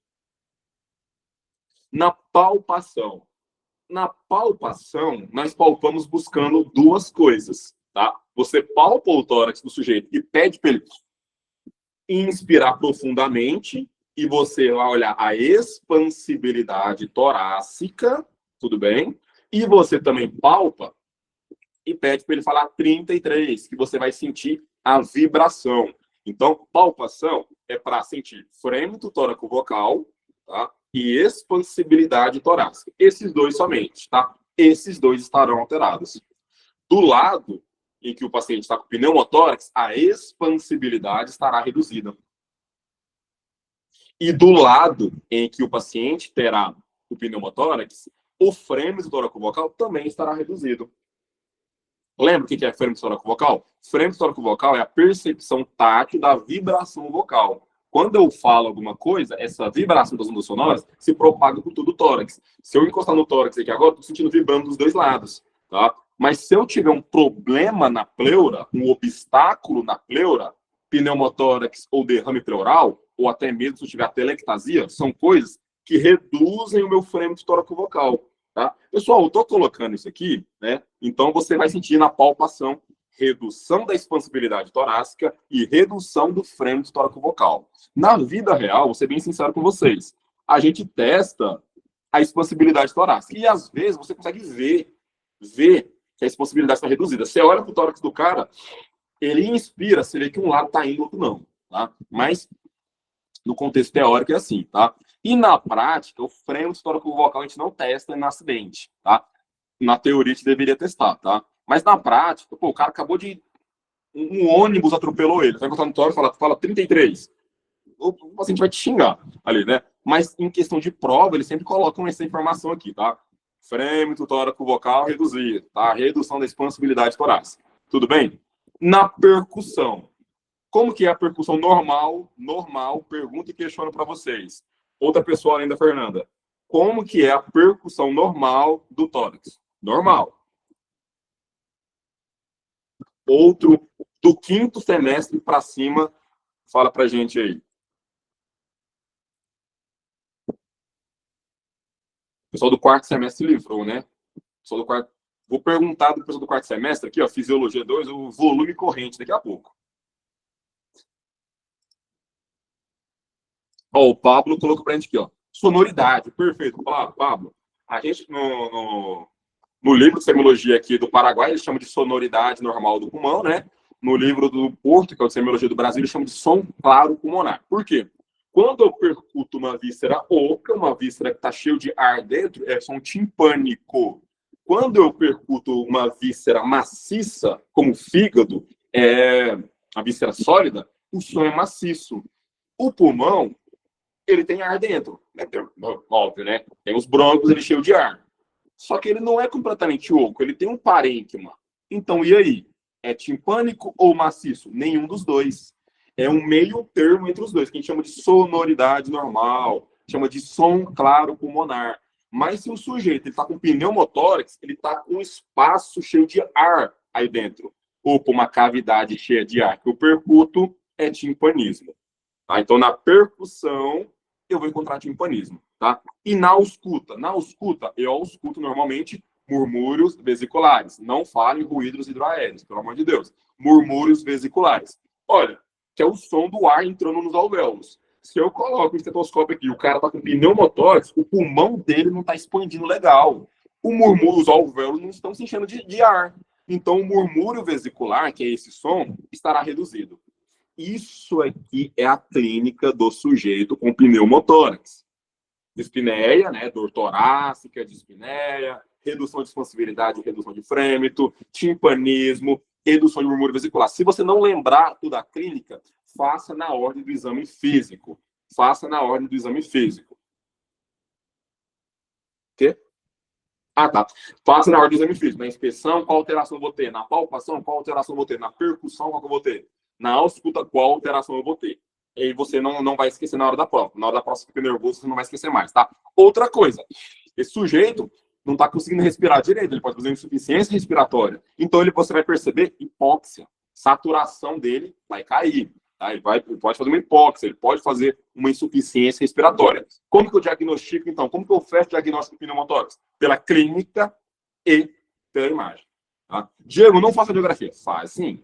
Na palpação. Na palpação, nós palpamos buscando duas coisas, tá? Você palpa o tórax do sujeito e pede para ele inspirar profundamente e você vai olhar a expansibilidade torácica, tudo bem? E você também palpa e pede para ele falar 33, que você vai sentir a vibração. Então, palpação é para sentir frêmito tóraco-vocal, tá? E expansibilidade torácica. Esses dois somente, tá? Esses dois estarão alterados. Do lado em que o paciente está com pneumotórax, a expansibilidade estará reduzida. E do lado em que o paciente terá o pneumotórax, o frêmito tóraco-vocal também estará reduzido. Lembra o que é frêmito tóraco-vocal? Frêmito tóraco-vocal é a percepção tátil da vibração vocal. Quando eu falo alguma coisa, essa vibração das ondas sonoras se propaga por todo o tórax. Se eu encostar no tórax aqui agora, estou sentindo vibrando dos dois lados, tá? Mas se eu tiver um problema na pleura, um obstáculo na pleura, pneumotórax ou derrame pleural, ou até mesmo se eu tiver atelectasia, são coisas que reduzem o meu frêmito tóraco-vocal, tá? Pessoal, eu estou colocando isso aqui, né? Então você vai sentir na palpação redução da expansibilidade torácica e redução do frêmito tóraco-vocal. Na vida real, vou ser bem sincero com vocês, a gente testa a expansibilidade torácica e às vezes você consegue ver que a expansibilidade está reduzida. Você olha para o tórax do cara, ele inspira, você vê que um lado está indo, outro não, tá? Mas no contexto teórico é assim, tá? E na prática, o frêmito tóraco-vocal a gente não testa no acidente, tá? Na teoria a gente deveria testar, tá? Mas na prática, pô, o cara acabou de... Um ônibus atropelou ele. Vai encostar no tórax e fala 33. O paciente vai te xingar ali, né? Mas em questão de prova, eles sempre colocam essa informação aqui, tá? Frêmito tóraco-vocal reduzido, tá? Redução da expansibilidade torácica. Tudo bem? Na percussão. Como que é a percussão normal? Normal, pergunta e questiono para vocês. Outra pessoa além da Fernanda. Como que é a percussão normal do tórax? Normal. Outro do quinto semestre para cima, fala pra gente aí. O pessoal do quarto semestre livrou, né? Pessoal do quarto... Vou perguntar do pessoal do quarto semestre aqui, ó, Fisiologia 2, o volume corrente daqui a pouco. Ó, o Pablo colocou pra gente aqui, ó. Sonoridade, perfeito. Pablo, a gente no livro de semiologia aqui do Paraguai, eles chamam de sonoridade normal do pulmão, né? No livro do Porto, que é o de semiologia do Brasil, eles chamam de som claro pulmonar. Por quê? Quando eu percuto uma víscera oca, uma víscera que está cheia de ar dentro, é som timpânico. Quando eu percuto uma víscera maciça, como o fígado, a víscera sólida, o som é maciço. O pulmão, ele tem ar dentro. Óbvio, né? Tem os brônquios, ele é cheio de ar. Só que ele não é completamente oco, ele tem um parênquima. Então, e aí? É timpânico ou maciço? Nenhum dos dois. É um meio termo entre os dois, que a gente chama de sonoridade normal, chama de som claro pulmonar. Mas se o sujeito está com pneumotórax, ele está com um espaço cheio de ar aí dentro, ou com uma cavidade cheia de ar, que eu percuto é timpanismo. Tá? Então, na percussão, eu vou encontrar timpanismo. Tá? E na ausculta? Na ausculta, eu ausculto normalmente murmúrios vesiculares. Não fale ruídos hidroaéreos, pelo amor de Deus. Murmúrios vesiculares. Olha, que é o som do ar entrando nos alvéolos. Se eu coloco o estetoscópio aqui e o cara tá com pneumotórax, o pulmão dele não tá expandindo legal. O murmúrio, os alvéolos não estão se enchendo de ar. Então, o murmúrio vesicular, que é esse som, estará reduzido. Isso aqui é a clínica do sujeito com pneumotórax. Dispneia, né, dor torácica, dispneia, redução de expansibilidade, redução de frêmito, timpanismo, redução de murmúrio vesicular. Se você não lembrar toda a clínica, faça na ordem do exame físico. Faça na ordem do exame físico. O quê? Ah, tá. Faça na ordem do exame físico. Na inspeção, qual alteração eu vou ter? Na palpação, qual alteração eu vou ter? Na percussão, qual que eu vou ter? Na ausculta, qual alteração eu vou ter? E aí você não vai esquecer na hora da prova. Na hora da prova, você fica nervoso, você não vai esquecer mais, tá? Outra coisa, esse sujeito não está conseguindo respirar direito, ele pode fazer insuficiência respiratória. Então, você vai perceber hipóxia. Saturação dele vai cair. Tá? Ele pode fazer uma hipóxia, ele pode fazer uma insuficiência respiratória. Como que eu diagnostico, então? Como que eu fecho o diagnóstico de pneumotórax? Pela clínica e pela imagem. Tá? Diego, não faça radiografia. Faz sim.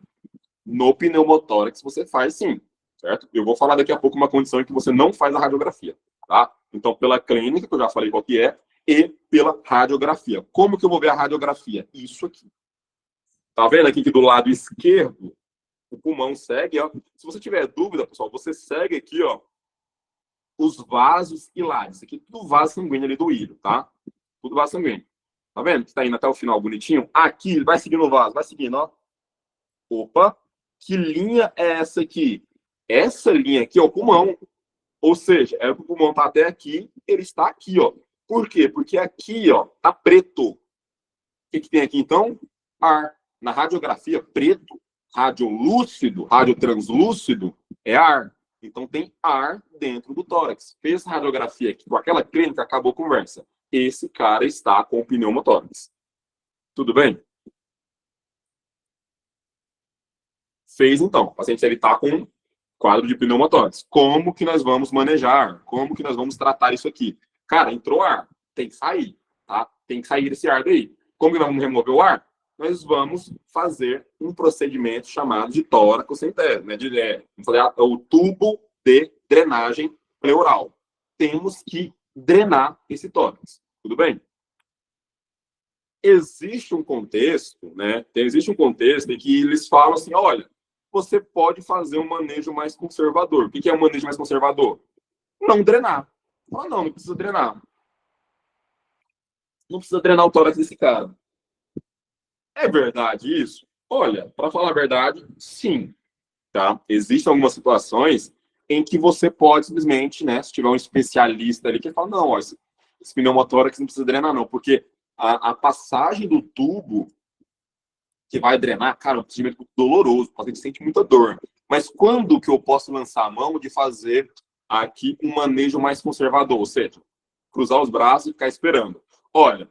No pneumotórax você faz sim. Certo? Eu vou falar daqui a pouco uma condição em que você não faz a radiografia, tá? Então, pela clínica, que eu já falei qual que é, e pela radiografia. Como que eu vou ver a radiografia? Isso aqui. Tá vendo aqui que do lado esquerdo, o pulmão segue, ó. Se você tiver dúvida, pessoal, você segue aqui, ó, os vasos hilares. Isso aqui é tudo vaso sanguíneo ali do ilho, tá? Tudo vaso sanguíneo. Tá vendo? Que tá indo até o final bonitinho. Aqui, ele vai seguindo o vaso, vai seguindo, ó. Opa, que linha é essa aqui? Essa linha aqui é o pulmão. Ou seja, o pulmão está até aqui, ele está aqui, ó. Por quê? Porque aqui, ó, tá preto. O que tem aqui, então? Ar. Na radiografia, preto, radiolúcido, radiotranslúcido, é ar. Então tem ar dentro do tórax. Fez a radiografia aqui com aquela clínica, acabou a conversa. Esse cara está com pneumotórax. Tudo bem? Fez, então. O paciente está com quadro de pneumotórax. Como que nós vamos manejar? Como que nós vamos tratar isso aqui? Cara, entrou ar, tem que sair, tá? Tem que sair esse ar daí. Como que nós vamos remover o ar? nós vamos fazer um procedimento chamado de tórax-centésimo, né? Vamos fazer o tubo de drenagem pleural. Temos que drenar esse tórax, tudo bem? Existe um contexto, né? Existe um contexto em que eles falam assim, olha, você pode fazer um manejo mais conservador. O que é um manejo mais conservador? Não drenar. Não precisa drenar. Não precisa drenar o tórax desse cara. É verdade isso? Olha, para falar a verdade, sim. Tá? Existem algumas situações em que você pode simplesmente, né, se tiver um especialista ali que fala, não, ó, esse pneumotórax não precisa drenar não, porque a passagem do tubo que vai drenar, cara, é um procedimento muito doloroso, o paciente sente muita dor. Mas quando que eu posso lançar a mão de fazer aqui um manejo mais conservador? Ou seja, cruzar os braços e ficar esperando. Olha,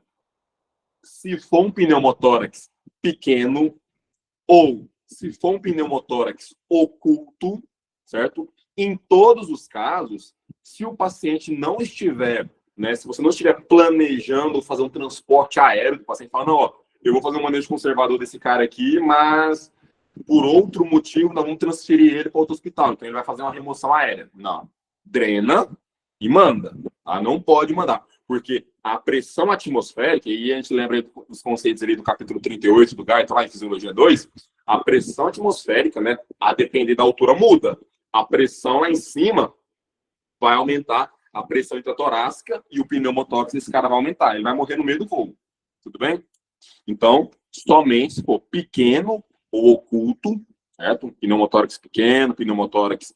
se for um pneumotórax pequeno ou se for um pneumotórax oculto, certo? Em todos os casos, se o paciente não estiver, né, se você não estiver planejando fazer um transporte aéreo, o paciente fala, não, ó, eu vou fazer um manejo conservador desse cara aqui, mas por outro motivo nós vamos transferir ele para outro hospital, então ele vai fazer uma remoção aérea. Não. Drena e manda. Tá? Não pode mandar, porque a pressão atmosférica, e a gente lembra dos conceitos ali do capítulo 38 do Gaita, lá em Fisiologia 2, a pressão atmosférica, né, a depender da altura, muda. A pressão lá em cima vai aumentar, a pressão intratorácica e o pneumotórax desse cara vai aumentar. Ele vai morrer no meio do voo. Tudo bem? Então, somente se for pequeno ou oculto, certo? Pneumotórax pequeno, pneumotórax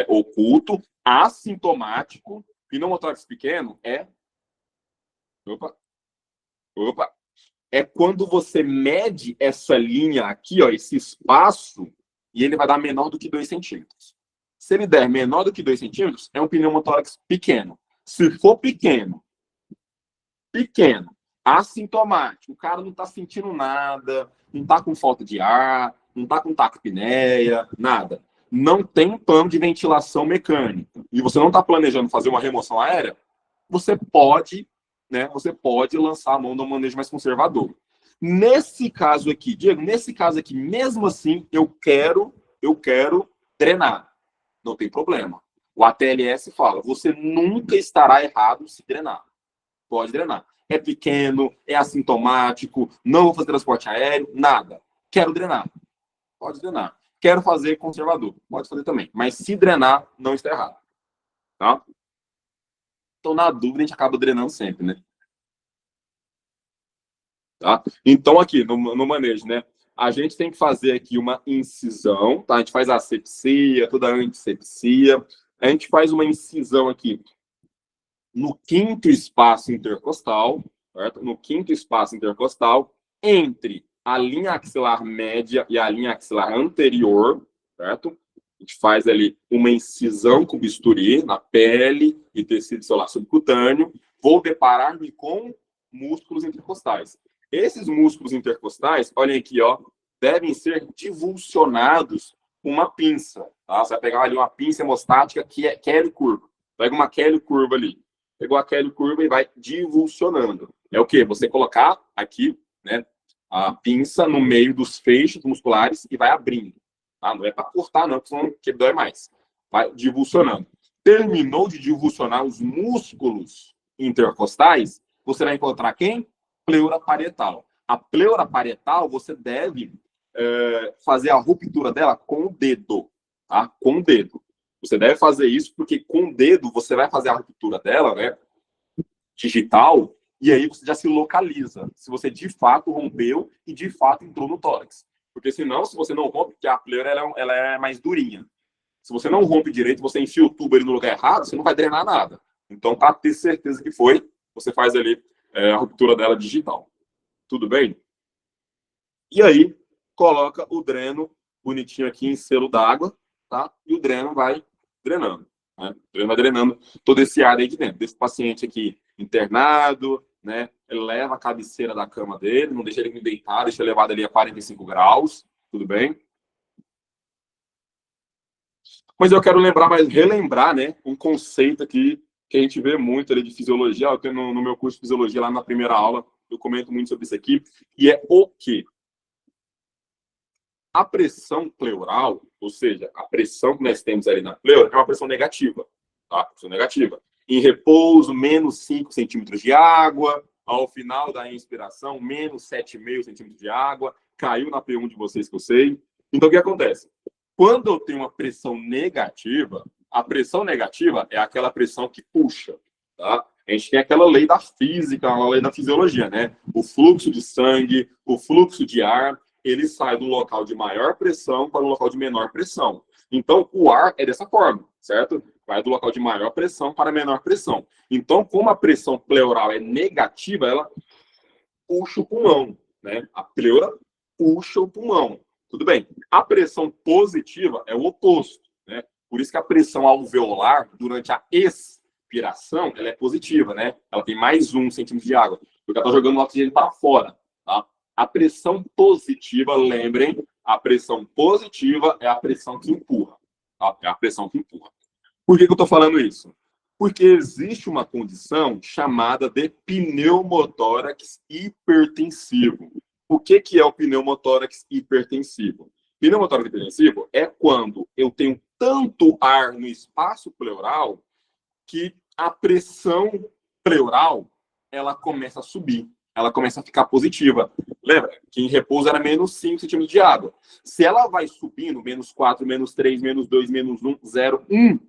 oculto, assintomático. Pneumotórax pequeno é... Opa! É quando você mede essa linha aqui, ó, esse espaço, e ele vai dar menor do que 2 centímetros. Se ele der menor do que 2 centímetros, é um pneumotórax pequeno. Se for pequeno, assintomático, o cara não está sentindo nada, não está com falta de ar, não está com taquipneia, nada. Não tem plano de ventilação mecânica, e você não está planejando fazer uma remoção aérea, você pode, né, você pode lançar a mão do manejo mais conservador. Nesse caso aqui, Diego, mesmo assim, eu quero drenar. Não tem problema. O ATLS fala, você nunca estará errado se drenar. Pode drenar. É pequeno, é assintomático, não vou fazer transporte aéreo, nada. Quero drenar. Pode drenar. Quero fazer conservador. Pode fazer também. Mas se drenar, não está errado. Tá? Então, na dúvida, a gente acaba drenando sempre, né? Tá? Então, aqui, no manejo, né? A gente tem que fazer aqui uma incisão, tá? A gente faz a asepsia, toda a antisepsia. A gente faz uma incisão aqui no quinto espaço intercostal, certo? No quinto espaço intercostal, entre a linha axilar média e a linha axilar anterior, certo? A gente faz ali uma incisão com bisturi na pele e tecido celular subcutâneo. Vou deparar-me com músculos intercostais. Esses músculos intercostais, olhem aqui, ó, devem ser divulsionados com uma pinça. Tá? Você vai pegar ali uma pinça hemostática que é Kelly curva. Pega uma Kelly curva ali. Pegou a Kelly curva e vai divulsionando. É o quê? Você colocar aqui, né, a pinça no meio dos feixes musculares e vai abrindo. Tá? Não é para cortar, não, porque senão que dói mais. Vai divulsionando. Terminou de divulsionar os músculos intercostais, você vai encontrar quem? Pleura parietal. A pleura parietal, você deve fazer a ruptura dela com o dedo. Tá? Com o dedo. Você deve fazer isso porque com o dedo você vai fazer a ruptura dela, né, digital, e aí você já se localiza. Se você de fato rompeu e de fato entrou no tórax. Porque senão, se você não rompe, porque a pleura ela é mais durinha. Se você não rompe direito, você enfia o tubo ali no lugar errado, você não vai drenar nada. Então, para ter certeza que foi, você faz ali a ruptura dela digital. Tudo bem? E aí, coloca o dreno bonitinho aqui em selo d'água, tá? E o dreno vai drenando. Né? O dreno vai drenando todo esse ar aí de dentro. Desse paciente aqui internado, né? Ele leva a cabeceira da cama dele, não deixa ele deitado, deixa ele levado ali a 45 graus. Tudo bem? Mas eu quero relembrar, né, um conceito aqui que a gente vê muito ali de fisiologia. Eu tenho no meu curso de fisiologia, lá na primeira aula, eu comento muito sobre isso aqui, e é o quê? A pressão pleural, ou seja, a pressão que nós temos ali na pleura, é uma pressão negativa, tá? Pressão negativa. Em repouso, menos 5 centímetros de água. Ao final da inspiração, menos 7,5 centímetros de água. Caiu na P1 de vocês que eu sei. Então, o que acontece? Quando eu tenho uma pressão negativa, a pressão negativa é aquela pressão que puxa, tá? A gente tem aquela lei da física, a lei da fisiologia, né? O fluxo de sangue, o fluxo de ar, ele sai do local de maior pressão para o local de menor pressão. Então, o ar é dessa forma, certo? Vai do local de maior pressão para menor pressão. Então, como a pressão pleural é negativa, ela puxa o pulmão, né? A pleura puxa o pulmão. Tudo bem. A pressão positiva é o oposto, né? Por isso que a pressão alveolar, durante a expiração, ela é positiva, né? Ela tem mais 1 centímetro de água, porque ela está jogando o oxigênio para fora, tá? A pressão positiva, lembrem, a pressão positiva é a pressão que empurra, tá? É a pressão que empurra. Por que eu estou falando isso? Porque existe uma condição chamada de pneumotórax hipertensivo. O que é o pneumotórax hipertensivo? Pneumotórax hipertensivo é quando eu tenho tanto ar no espaço pleural que a pressão pleural ela começa a subir, ela começa a ficar positiva. Lembra que em repouso era menos 5 centímetros de água. Se ela vai subindo, menos 4, menos 3, menos 2, menos 1, 0, 1,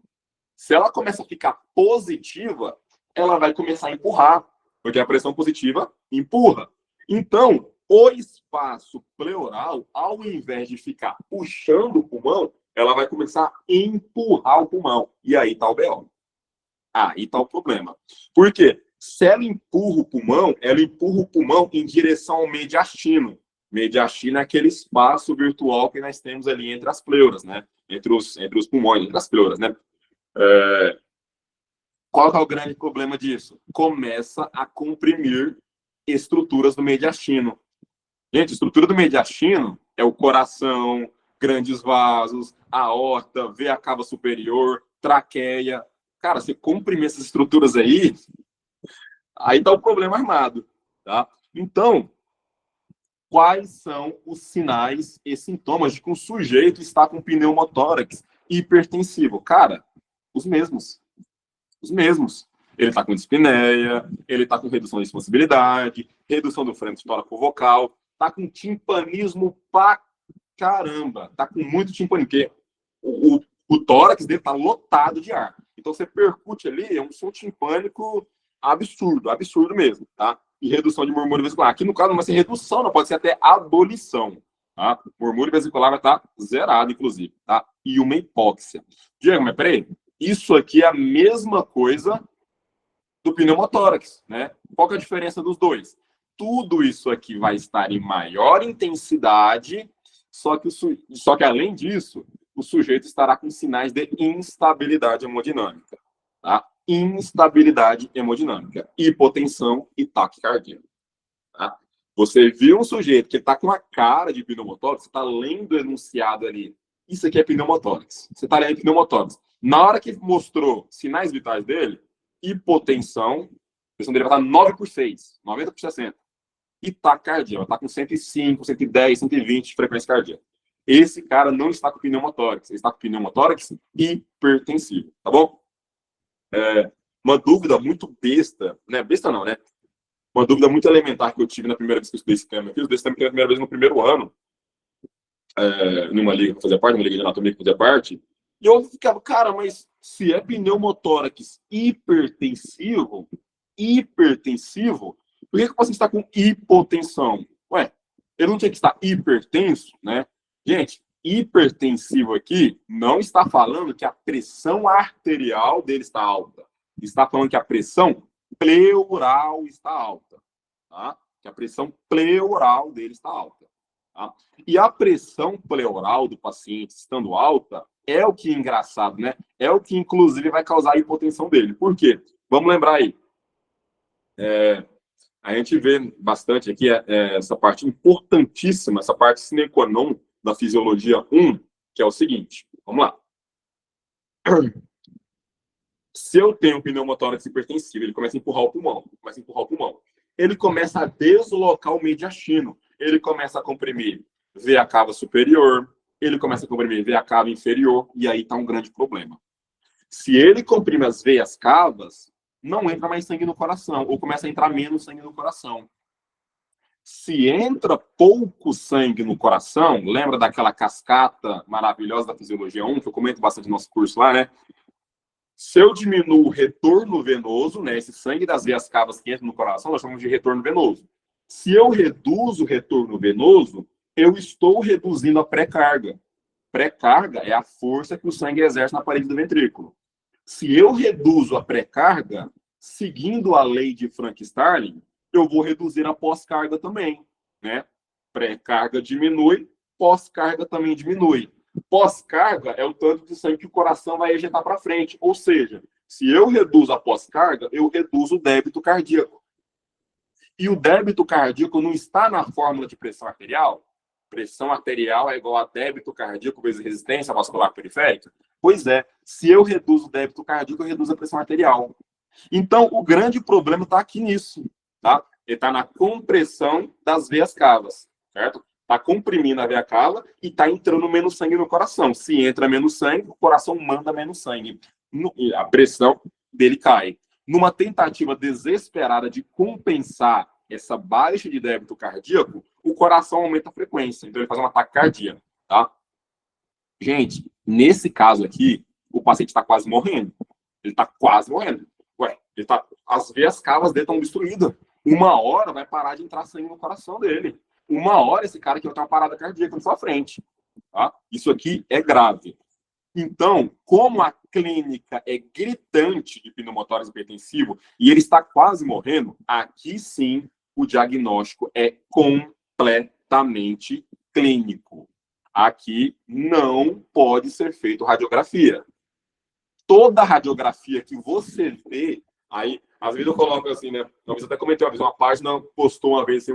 se ela começa a ficar positiva, ela vai começar a empurrar, porque a pressão positiva empurra. Então, o espaço pleural, ao invés de ficar puxando o pulmão, ela vai começar a empurrar o pulmão. E aí está o BO. Aí está o problema. Por quê? Se ela empurra o pulmão em direção ao mediastino. Mediastino é aquele espaço virtual que nós temos ali entre as pleuras, né? Entre os pulmões, entre as pleuras, né? Qual é o grande problema disso? Começa a comprimir estruturas do mediastino. Gente, a estrutura do mediastino é o coração, grandes vasos, aorta, veia cava superior, traqueia. Cara, você comprimir essas estruturas aí tá o problema armado, tá? Então, quais são os sinais e sintomas de que um sujeito está com pneumotórax hipertensivo? Cara, os mesmos. Os mesmos. Ele está com dispneia, ele está com redução de expansibilidade, redução do freno tóraco-vocal, está com timpanismo pra caramba, está com muito timpanismo, porque o tórax dele está lotado de ar. Então, você percute ali, é um som timpânico absurdo, absurdo mesmo, tá? E redução de murmúrio vesicular. Aqui, no caso, não vai ser redução, não pode ser até abolição, tá? O murmúrio vesicular vai estar zerado, inclusive, tá? E uma hipóxia. Diego, mas peraí, isso aqui é a mesma coisa do pneumotórax, né? Qual que é a diferença dos dois? Tudo isso aqui vai estar em maior intensidade, só que além disso, o sujeito estará com sinais de instabilidade hemodinâmica, tá? Instabilidade hemodinâmica, hipotensão e taquicardia, tá? Você viu um sujeito que está com a cara de pneumotórax, você está lendo o enunciado ali, isso aqui é pneumotórax, você está lendo pneumotórax. Na hora que mostrou sinais vitais dele, hipotensão, a pressão dele vai estar 9 por 6, 90 por 60. E taquicardia, vai estar com 105, 110, 120 de frequência cardíaca. Esse cara não está com pneumotórax, ele está com pneumotórax hipertensivo, tá bom? Uma dúvida muito besta, né? Besta não, né? Uma dúvida muito elementar que eu tive na primeira vez que eu estudei esse tema. Eu estudei esse tema pela primeira vez no primeiro ano, numa liga que fazia parte, numa liga de anatomia que fazia parte, e eu ficava, cara, mas se é pneumotórax hipertensivo, por que o paciente está com hipotensão? Ué, ele não tinha que estar hipertenso, né? Gente, hipertensivo aqui não está falando que a pressão arterial dele está alta. Está falando que a pressão pleural está alta, tá? Que a pressão pleural dele está alta. Tá? E a pressão pleural do paciente estando alta é o que, engraçado, né? É o que, inclusive, vai causar a hipotensão dele. Por quê? Vamos lembrar aí. A gente vê bastante aqui essa parte importantíssima, essa parte sine qua non da fisiologia 1, que é o seguinte. Vamos lá. Se eu tenho um pneumotórax hipertensivo, ele começa a empurrar o pulmão. Ele começa a deslocar o mediastino. Ele começa a comprimir veia cava superior, ele começa a comprimir veia cava inferior, e aí está um grande problema. Se ele comprime as veias cavas, não entra mais sangue no coração, ou começa a entrar menos sangue no coração. Se entra pouco sangue no coração, lembra daquela cascata maravilhosa da Fisiologia 1, que eu comento bastante no nosso curso lá, né? Se eu diminuo o retorno venoso, né, esse sangue das veias cavas que entra no coração, nós chamamos de retorno venoso. Se eu reduzo o retorno venoso, eu estou reduzindo a pré-carga. Pré-carga é a força que o sangue exerce na parede do ventrículo. Se eu reduzo a pré-carga, seguindo a lei de Frank-Starling, eu vou reduzir a pós-carga também, né? Pré-carga diminui, pós-carga também diminui. Pós-carga é o tanto de sangue que o coração vai ejetar para frente. Ou seja, se eu reduzo a pós-carga, eu reduzo o débito cardíaco. E o débito cardíaco não está na fórmula de pressão arterial? Pressão arterial é igual a débito cardíaco vezes resistência vascular periférica? Pois é, se eu reduzo o débito cardíaco, eu reduzo a pressão arterial. Então, o grande problema está aqui nisso, tá? Ele está na compressão das veias cavas, certo? Está comprimindo a veia cava e está entrando menos sangue no coração. Se entra menos sangue, o coração manda menos sangue. A pressão dele cai. Numa tentativa desesperada de compensar essa baixa de débito cardíaco, o coração aumenta a frequência. Então, ele faz um ataque cardíaco, tá? Gente, nesse caso aqui, o paciente está quase morrendo. Ele está quase morrendo. Ué, as veias cavas dele estão destruídas. Uma hora vai parar de entrar sangue no coração dele. Uma hora esse cara aqui vai ter uma parada cardíaca na sua frente. Tá? Isso aqui é grave. Então, como a clínica é gritante de pneumotórax hipertensivo e ele está quase morrendo, aqui sim o diagnóstico é completamente clínico. Aqui não pode ser feito radiografia. Toda radiografia que você vê, aí, às vezes eu coloco assim, né? Talvez até comentei uma vez, uma página postou uma vez assim,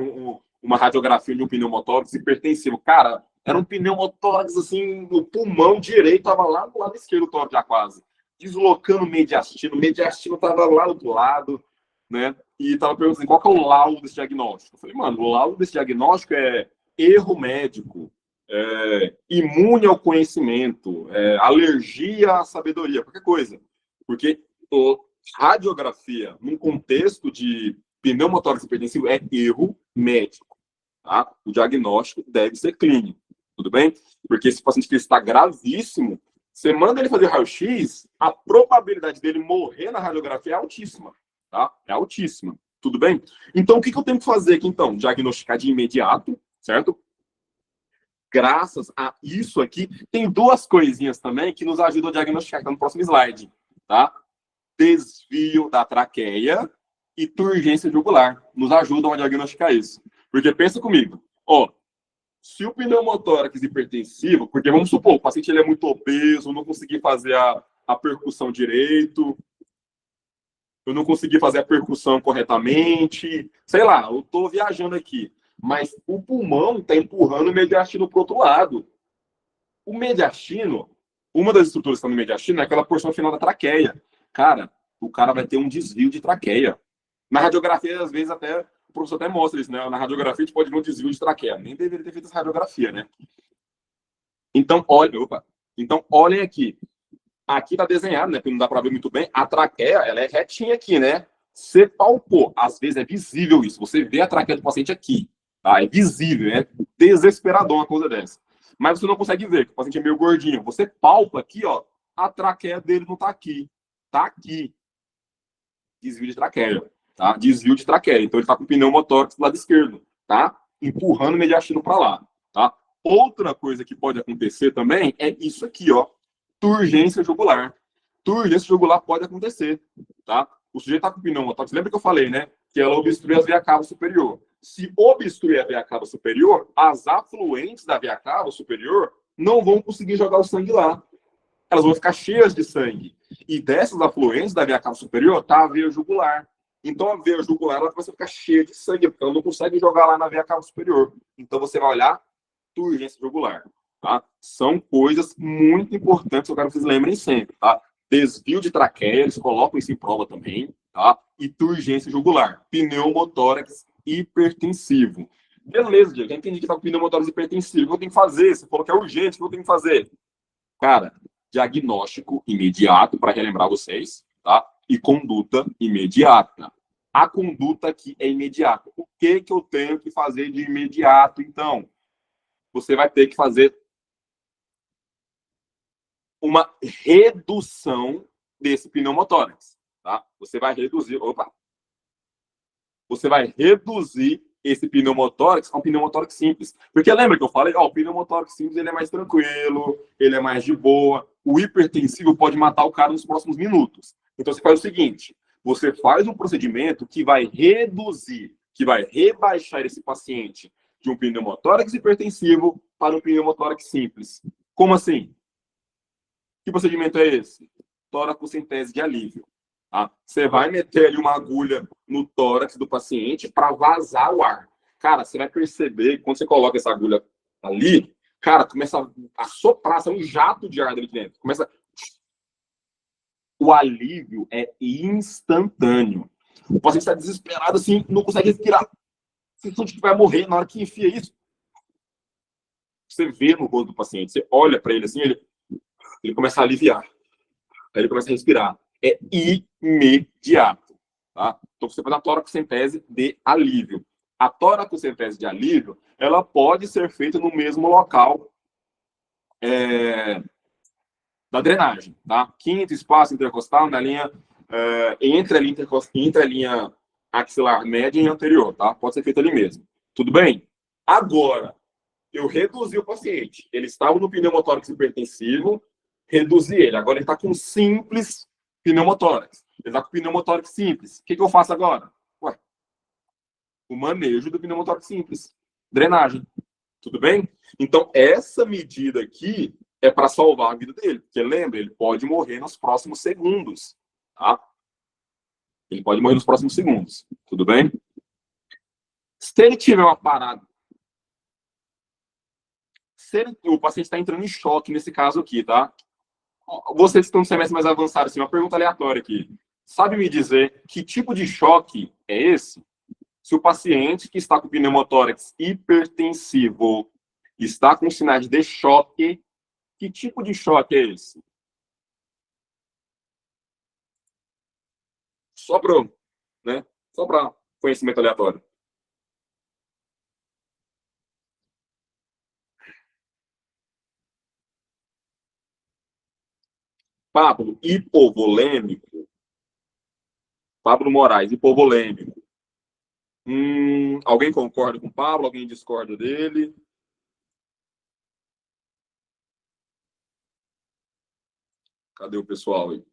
uma radiografia de um pneumotórax hipertensivo. Cara, era um pneumotórax, assim, no pulmão direito, tava lá do lado esquerdo do tórax já quase. Deslocando o mediastino tava lá do outro lado, né? E tava perguntando qual que é o laudo desse diagnóstico. Eu falei, mano, o laudo desse diagnóstico é erro médico, imune ao conhecimento, alergia à sabedoria, qualquer coisa. Porque radiografia, num contexto de pneumotórax hipertensivo, é erro médico. Tá? O diagnóstico deve ser clínico, tudo bem? Porque esse paciente que está gravíssimo, você manda ele fazer raio-x, a probabilidade dele morrer na radiografia é altíssima. Tá? É altíssima, tudo bem? Então, o que eu tenho que fazer aqui, então? Diagnosticar de imediato, certo? Graças a isso aqui, tem duas coisinhas também que nos ajudam a diagnosticar, que tá no próximo slide, tá? Desvio da traqueia e turgência jugular. Nos ajudam a diagnosticar isso. Porque pensa comigo, ó, se o pneumotórax hipertensivo, porque vamos supor, o paciente ele é muito obeso, não consegui fazer a percussão direito, eu não consegui fazer a percussão corretamente, sei lá, eu tô viajando aqui. Mas o pulmão está empurrando o mediastino para o outro lado. O mediastino, uma das estruturas que está no mediastino é aquela porção final da traqueia. Cara, o cara vai ter um desvio de traqueia. Na radiografia, às vezes, até o professor até mostra isso, né? Na radiografia, a gente pode ver um desvio de traqueia. Nem deveria ter feito essa radiografia, né? Então, olhem aqui. Aqui está desenhado, né? Porque não dá para ver muito bem. A traqueia, ela é retinha aqui, né? Você palpou. Às vezes é visível isso. Você vê a traqueia do paciente aqui. Tá? É visível, é desesperador uma coisa dessa. Mas você não consegue ver, porque o paciente é meio gordinho. Você palpa aqui, ó, a traqueia dele não tá aqui. Tá aqui. Desvio de traqueia, tá? Desvio de traqueia. Então ele tá com o pneumotórax do lado esquerdo, tá? Empurrando o mediastino para lá, tá? Outra coisa que pode acontecer também é isso aqui, ó. Turgência jugular. Turgência jugular pode acontecer, tá? O sujeito tá com pneumotórax. Lembra que eu falei, né? Que ela obstrui as veias cava superior. Se obstruir a veia cava superior, as afluentes da veia cava superior não vão conseguir jogar o sangue lá. Elas vão ficar cheias de sangue. E dessas afluentes da veia cava superior tá a veia jugular. Então a veia jugular ela vai ficar cheia de sangue, porque ela não consegue jogar lá na veia cava superior. Então você vai olhar turgência jugular. Tá? São coisas muito importantes que eu quero que vocês lembrem sempre. Tá? Desvio de traqueia, eles colocam isso em prova também. Tá? E turgência jugular. Pneumotórax hipertensivo. Beleza, Diego, já entendi que tá com pneumotórax hipertensivo. O que eu tenho que fazer? Você falou que é urgente, o que eu tenho que fazer? Cara, diagnóstico imediato, para relembrar vocês, tá? E conduta imediata. A conduta aqui é imediata. O que, que eu tenho que fazer de imediato, então? Você vai ter que fazer uma redução desse pneumotórax, tá? Você vai reduzir, opa, você vai reduzir esse pneumotórax a um pneumotórax simples. Porque lembra que eu falei, ó, o pneumotórax simples ele é mais tranquilo, ele é mais de boa. O hipertensivo pode matar o cara nos próximos minutos. Então você faz o seguinte, você faz um procedimento que vai reduzir, que vai rebaixar esse paciente de um pneumotórax hipertensivo para um pneumotórax simples. Como assim? Que procedimento é esse? Toracocentese de alívio. Tá? Você vai meter ali uma agulha no tórax do paciente para vazar o ar. Cara, você vai perceber que quando você coloca essa agulha ali, cara, começa a soprar, é um jato de ar dentro. Começa. O alívio é instantâneo. O paciente está desesperado, assim, não consegue respirar. Você sente que vai morrer na hora que enfia isso. Você vê no rosto do paciente, você olha para ele assim, ele começa a aliviar. Aí ele começa a respirar. É imediato. Tá? Então você faz a toracocentese de alívio. A toracocentese de alívio, ela pode ser feita no mesmo local da drenagem. Tá? Quinto espaço intercostal na linha entre a linha axilar média e anterior. Tá? Pode ser feito ali mesmo. Tudo bem? Agora, eu reduzi o paciente. Ele estava no pneumotórax hipertensivo, reduzi ele. Agora ele está com simples pneumotórax. Ele está com pneumotórax simples. O que, que eu faço agora? Ué, o manejo do pneumotórax simples. Drenagem. Tudo bem? Então, essa medida aqui é para salvar a vida dele. Porque lembra, ele pode morrer nos próximos segundos. Tá? Ele pode morrer nos próximos segundos. Tudo bem? Se ele tiver uma parada, o paciente está entrando em choque nesse caso aqui, tá? Vocês que estão no semestre mais avançado, assim, uma pergunta aleatória aqui. Sabe me dizer que tipo de choque é esse? Se o paciente que está com pneumotórax hipertensivo está com sinais de choque, que tipo de choque é esse? Só para, né? Só para conhecimento aleatório. Pablo, hipovolêmico. Pablo Moraes, hipovolêmico. Alguém concorda com o Pablo? Alguém discorda dele? Cadê o pessoal aí?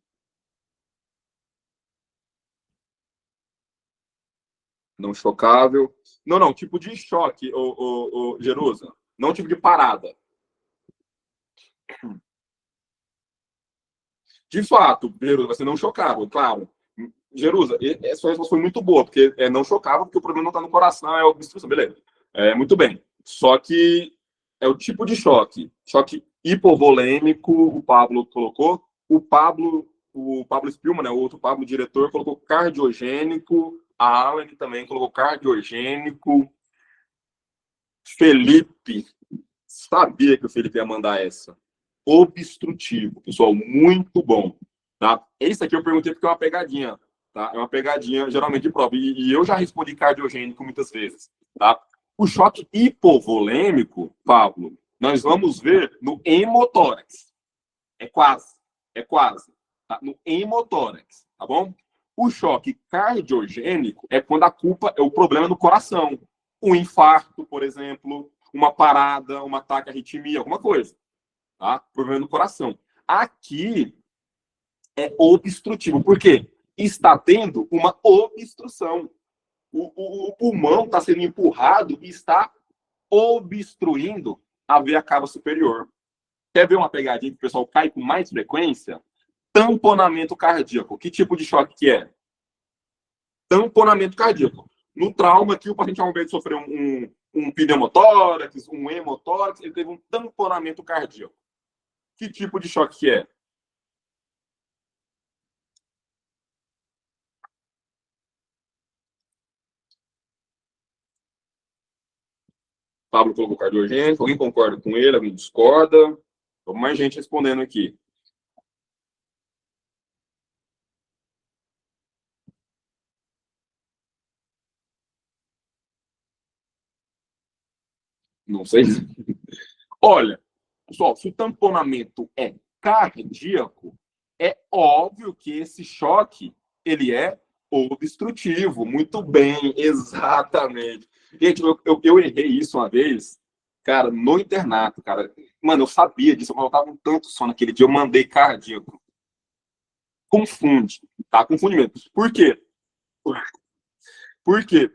Não chocável. Não, não, tipo de choque, o Jerusa. Não tipo de parada. De fato, Jerusa, vai ser não chocável, claro. Jerusa, essa resposta foi muito boa, porque é não chocável, porque o problema não está no coração, é a obstrução, beleza. Muito bem. Só que é o tipo de choque. Choque hipovolêmico, o Pablo colocou. O Pablo Spillman, né, o outro Pablo diretor, colocou cardiogênico. A Alan também colocou cardiogênico. Felipe, sabia que o Felipe ia mandar essa. Obstrutivo, pessoal, muito bom. Tá? Esse aqui eu perguntei porque é uma pegadinha. Tá? É uma pegadinha, geralmente, de prova. E eu já respondi cardiogênico muitas vezes. Tá? O choque hipovolêmico, Pablo, nós vamos ver no hemotórax. É quase. É quase. Tá? No hemotórax. Tá bom? O choque cardiogênico é quando a culpa é o problema no coração. Um infarto, por exemplo, uma parada, um ataque à arritmia, alguma coisa. Tá? Problema no coração. Aqui é obstrutivo. Por quê? Está tendo uma obstrução. O pulmão está sendo empurrado e está obstruindo a veia cava superior. Quer ver uma pegadinha que o pessoal cai com mais frequência? Tamponamento cardíaco. Que tipo de choque que é? Tamponamento cardíaco. No trauma aqui, o paciente, ao invés de sofrer um pneumotórax, um hemotórax, ele teve um tamponamento cardíaco. Que tipo de choque que é? Pablo colocou cardiogênico. Alguém concorda com ele? Alguém discorda? Vamos mais gente respondendo aqui. Não sei. Olha, pessoal, se o tamponamento é cardíaco, é óbvio que esse choque ele é obstrutivo. Muito bem, exatamente. Gente, eu errei isso uma vez, cara, no internato, cara. Mano, eu sabia disso, mas eu tava um tanto só naquele dia, eu mandei cardíaco. Confunde, tá? Confunde mesmo. Por quê? Por quê?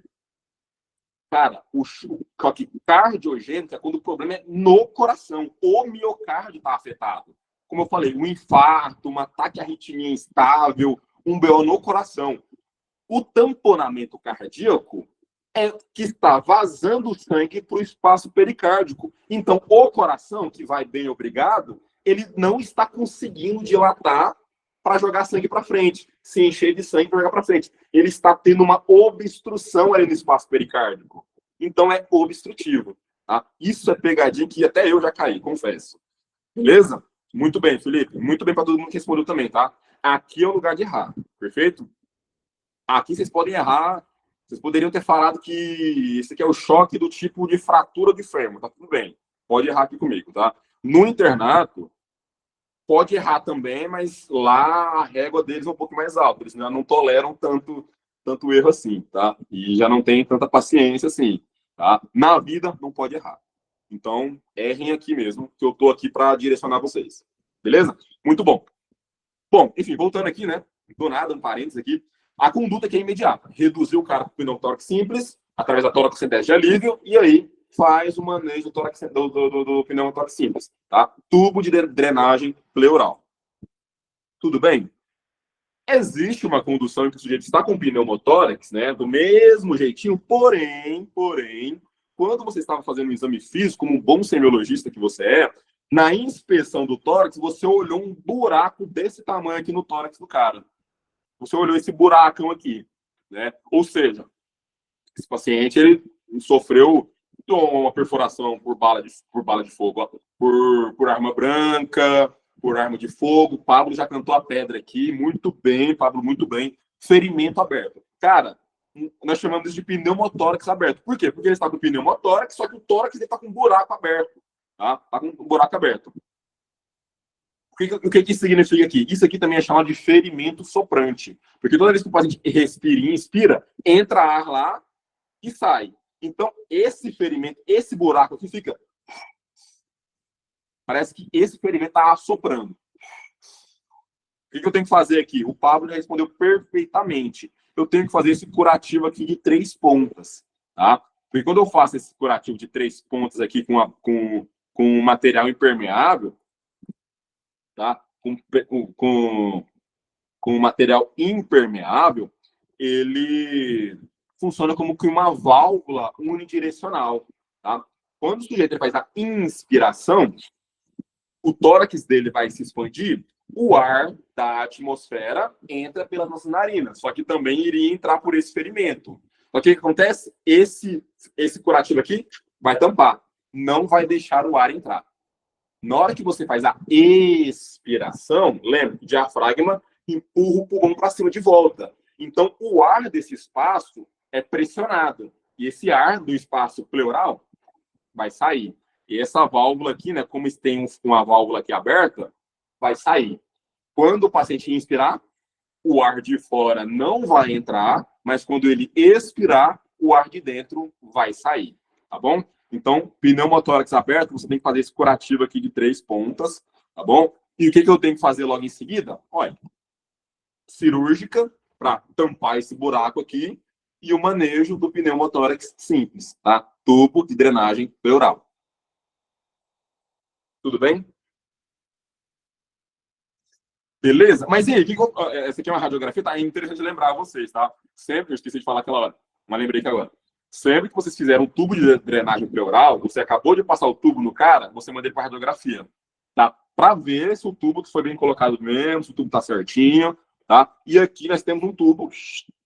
Cara, o choque cardiogênico é quando o problema é no coração. O miocárdio está afetado. Como eu falei, um infarto, um ataque à arritmia instável, um BO no coração. O tamponamento cardíaco é que está vazando sangue para o espaço pericárdico. Então, o coração, que vai bem, obrigado, ele não está conseguindo dilatar para jogar sangue para frente, se encher de sangue para jogar para frente. Ele está tendo uma obstrução ali no espaço pericárdico. Então, é obstrutivo. Tá? Isso é pegadinha que até eu já caí, confesso. Beleza? Muito bem, Felipe. Muito bem para todo mundo que respondeu também, tá? Aqui é o lugar de errar. Perfeito? Aqui vocês podem errar. Vocês poderiam ter falado que esse aqui é o choque do tipo de fratura de fêmur. Tá tudo bem. Pode errar aqui comigo, tá? No internato, pode errar também, mas lá a régua deles é um pouco mais alta. Eles não toleram tanto erro assim, tá? E já não tem tanta paciência assim, tá? Na vida, não pode errar. Então, errem aqui mesmo, que eu tô aqui para direcionar vocês. Beleza? Muito bom. Bom, enfim, voltando aqui, né? Do nada, um parênteses aqui. A conduta que é imediata. Reduzir o cara para o pneumotórax simples, através da toracocentese de alívio, e aí faz o manejo do pneumotórax simples, tá? Tubo de drenagem pleural. Tudo bem? Existe uma condução em que o sujeito está com pneumotórax, né? Do mesmo jeitinho, porém, quando você estava fazendo um exame físico, como um bom semiologista que você é, na inspeção do tórax, você olhou um buraco desse tamanho aqui no tórax do cara. Você olhou esse buracão aqui, né? Ou seja, esse paciente ele sofreu uma perfuração por bala de fogo, por arma branca, por arma de fogo. Pablo já cantou a pedra aqui, muito bem, Pablo, muito bem. Ferimento aberto. Cara, nós chamamos isso de pneumotórax aberto. Por quê? Porque ele está com pneumotórax, só que o tórax está com um buraco aberto. Tá? Está com um buraco aberto. O que isso significa aqui? Isso aqui também é chamado de ferimento soprante. Porque toda vez que o paciente respira e inspira, entra ar lá e sai. Então, esse ferimento, esse buraco aqui fica... Parece que esse ferimento está assoprando. O que eu tenho que fazer aqui? O Pablo já respondeu perfeitamente. Eu tenho que fazer esse curativo aqui de 3 pontas. Tá? Porque quando eu faço esse curativo de 3 pontas aqui com material impermeável, tá? Com material impermeável, ele funciona como que uma válvula unidirecional. Tá? Quando o sujeito faz a inspiração, o tórax dele vai se expandir, o ar da atmosfera entra pelas nossas narinas, só que também iria entrar por esse ferimento. Só que o que acontece? Esse curativo aqui vai tampar, não vai deixar o ar entrar. Na hora que você faz a expiração, lembra, o diafragma empurra o pulmão para cima de volta. Então, o ar desse espaço é pressionado. E esse ar do espaço pleural vai sair. E essa válvula aqui, né, como tem uma válvula aqui aberta, vai sair. Quando o paciente inspirar, o ar de fora não vai entrar, mas quando ele expirar, o ar de dentro vai sair. Tá bom? Então, pneumotórax aberto, você tem que fazer esse curativo aqui de 3 pontas, tá bom? E o que eu tenho que fazer logo em seguida? Olha, cirúrgica, para tampar esse buraco aqui, e o manejo do pneumotórax simples, tá? Tubo de drenagem pleural. Tudo bem? Beleza? Mas e aí, essa aqui é uma radiografia, tá? É interessante lembrar vocês, tá? Sempre, eu esqueci de falar aquela hora, mas lembrei que agora. Sempre que vocês fizeram um tubo de drenagem pleural, você acabou de passar o tubo no cara, você manda ele para radiografia, tá? Para ver se o tubo foi bem colocado mesmo, se o tubo tá certinho, tá? E aqui nós temos um tubo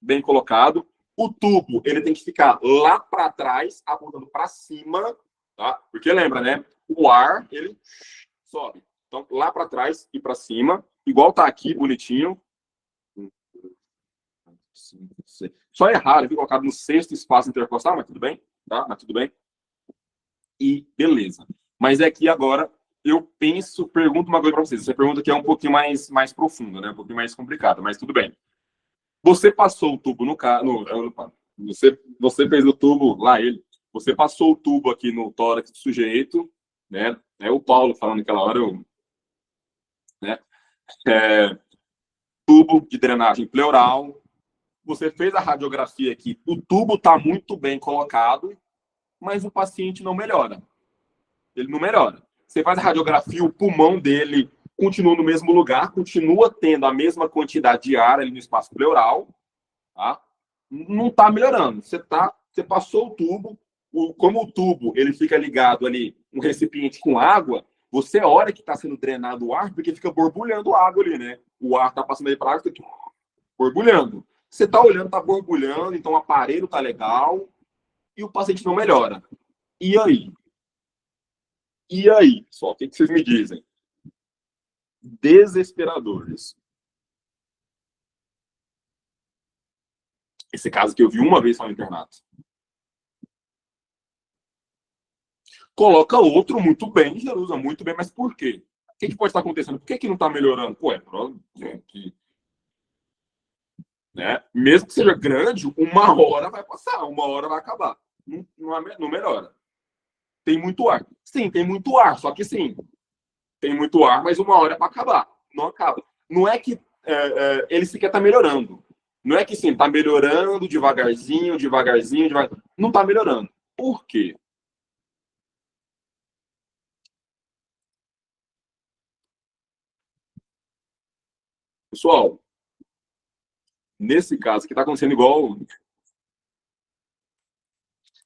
bem colocado. O tubo, ele tem que ficar lá para trás, apontando para cima, tá? Porque lembra, né? O ar, ele sobe. Então, lá para trás e para cima, igual tá aqui, bonitinho. Só é raro, viu? Colocado no sexto espaço intercostal, mas tudo bem, tá? Mas tudo bem. E beleza. Mas é que agora eu penso, pergunto uma coisa para vocês. Essa pergunta aqui é um pouquinho mais profunda, né? Um pouquinho mais complicada, mas tudo bem. Você passou o tubo no carro. Você fez o tubo lá, ele. Você passou o tubo aqui no tórax do sujeito, né? É o Paulo falando naquela hora, né? É, tubo de drenagem pleural. Você fez a radiografia aqui, o tubo está muito bem colocado, mas o paciente não melhora. Ele não melhora. Você faz a radiografia, o pulmão dele continua no mesmo lugar, continua tendo a mesma quantidade de ar ali no espaço pleural, tá? Não está melhorando. Você passou o tubo, como o tubo ele fica ligado ali, um recipiente com água, você olha que está sendo drenado o ar, porque fica borbulhando água ali, né? O ar está passando aí para água, fica borbulhando. Você está olhando, está borbulhando, então o aparelho está legal e o paciente não melhora. E aí? E aí, pessoal, o que vocês me dizem? Desesperadores. Esse caso que eu vi uma vez só no internato. Coloca outro muito bem, Jerusa, muito bem, mas por quê? O que pode estar acontecendo? Por que não está melhorando? Pô, gente, né? Mesmo que seja grande, uma hora vai passar, uma hora vai acabar. Não melhora. Tem muito ar. Sim, tem muito ar, só que sim, tem muito ar, mas uma hora é para acabar. Não acaba. Não é que ele sequer está melhorando. Não é que sim, está melhorando devagarzinho, devagarzinho, devagarzinho. Não está melhorando. Por quê? Pessoal, nesse caso, que está acontecendo igual.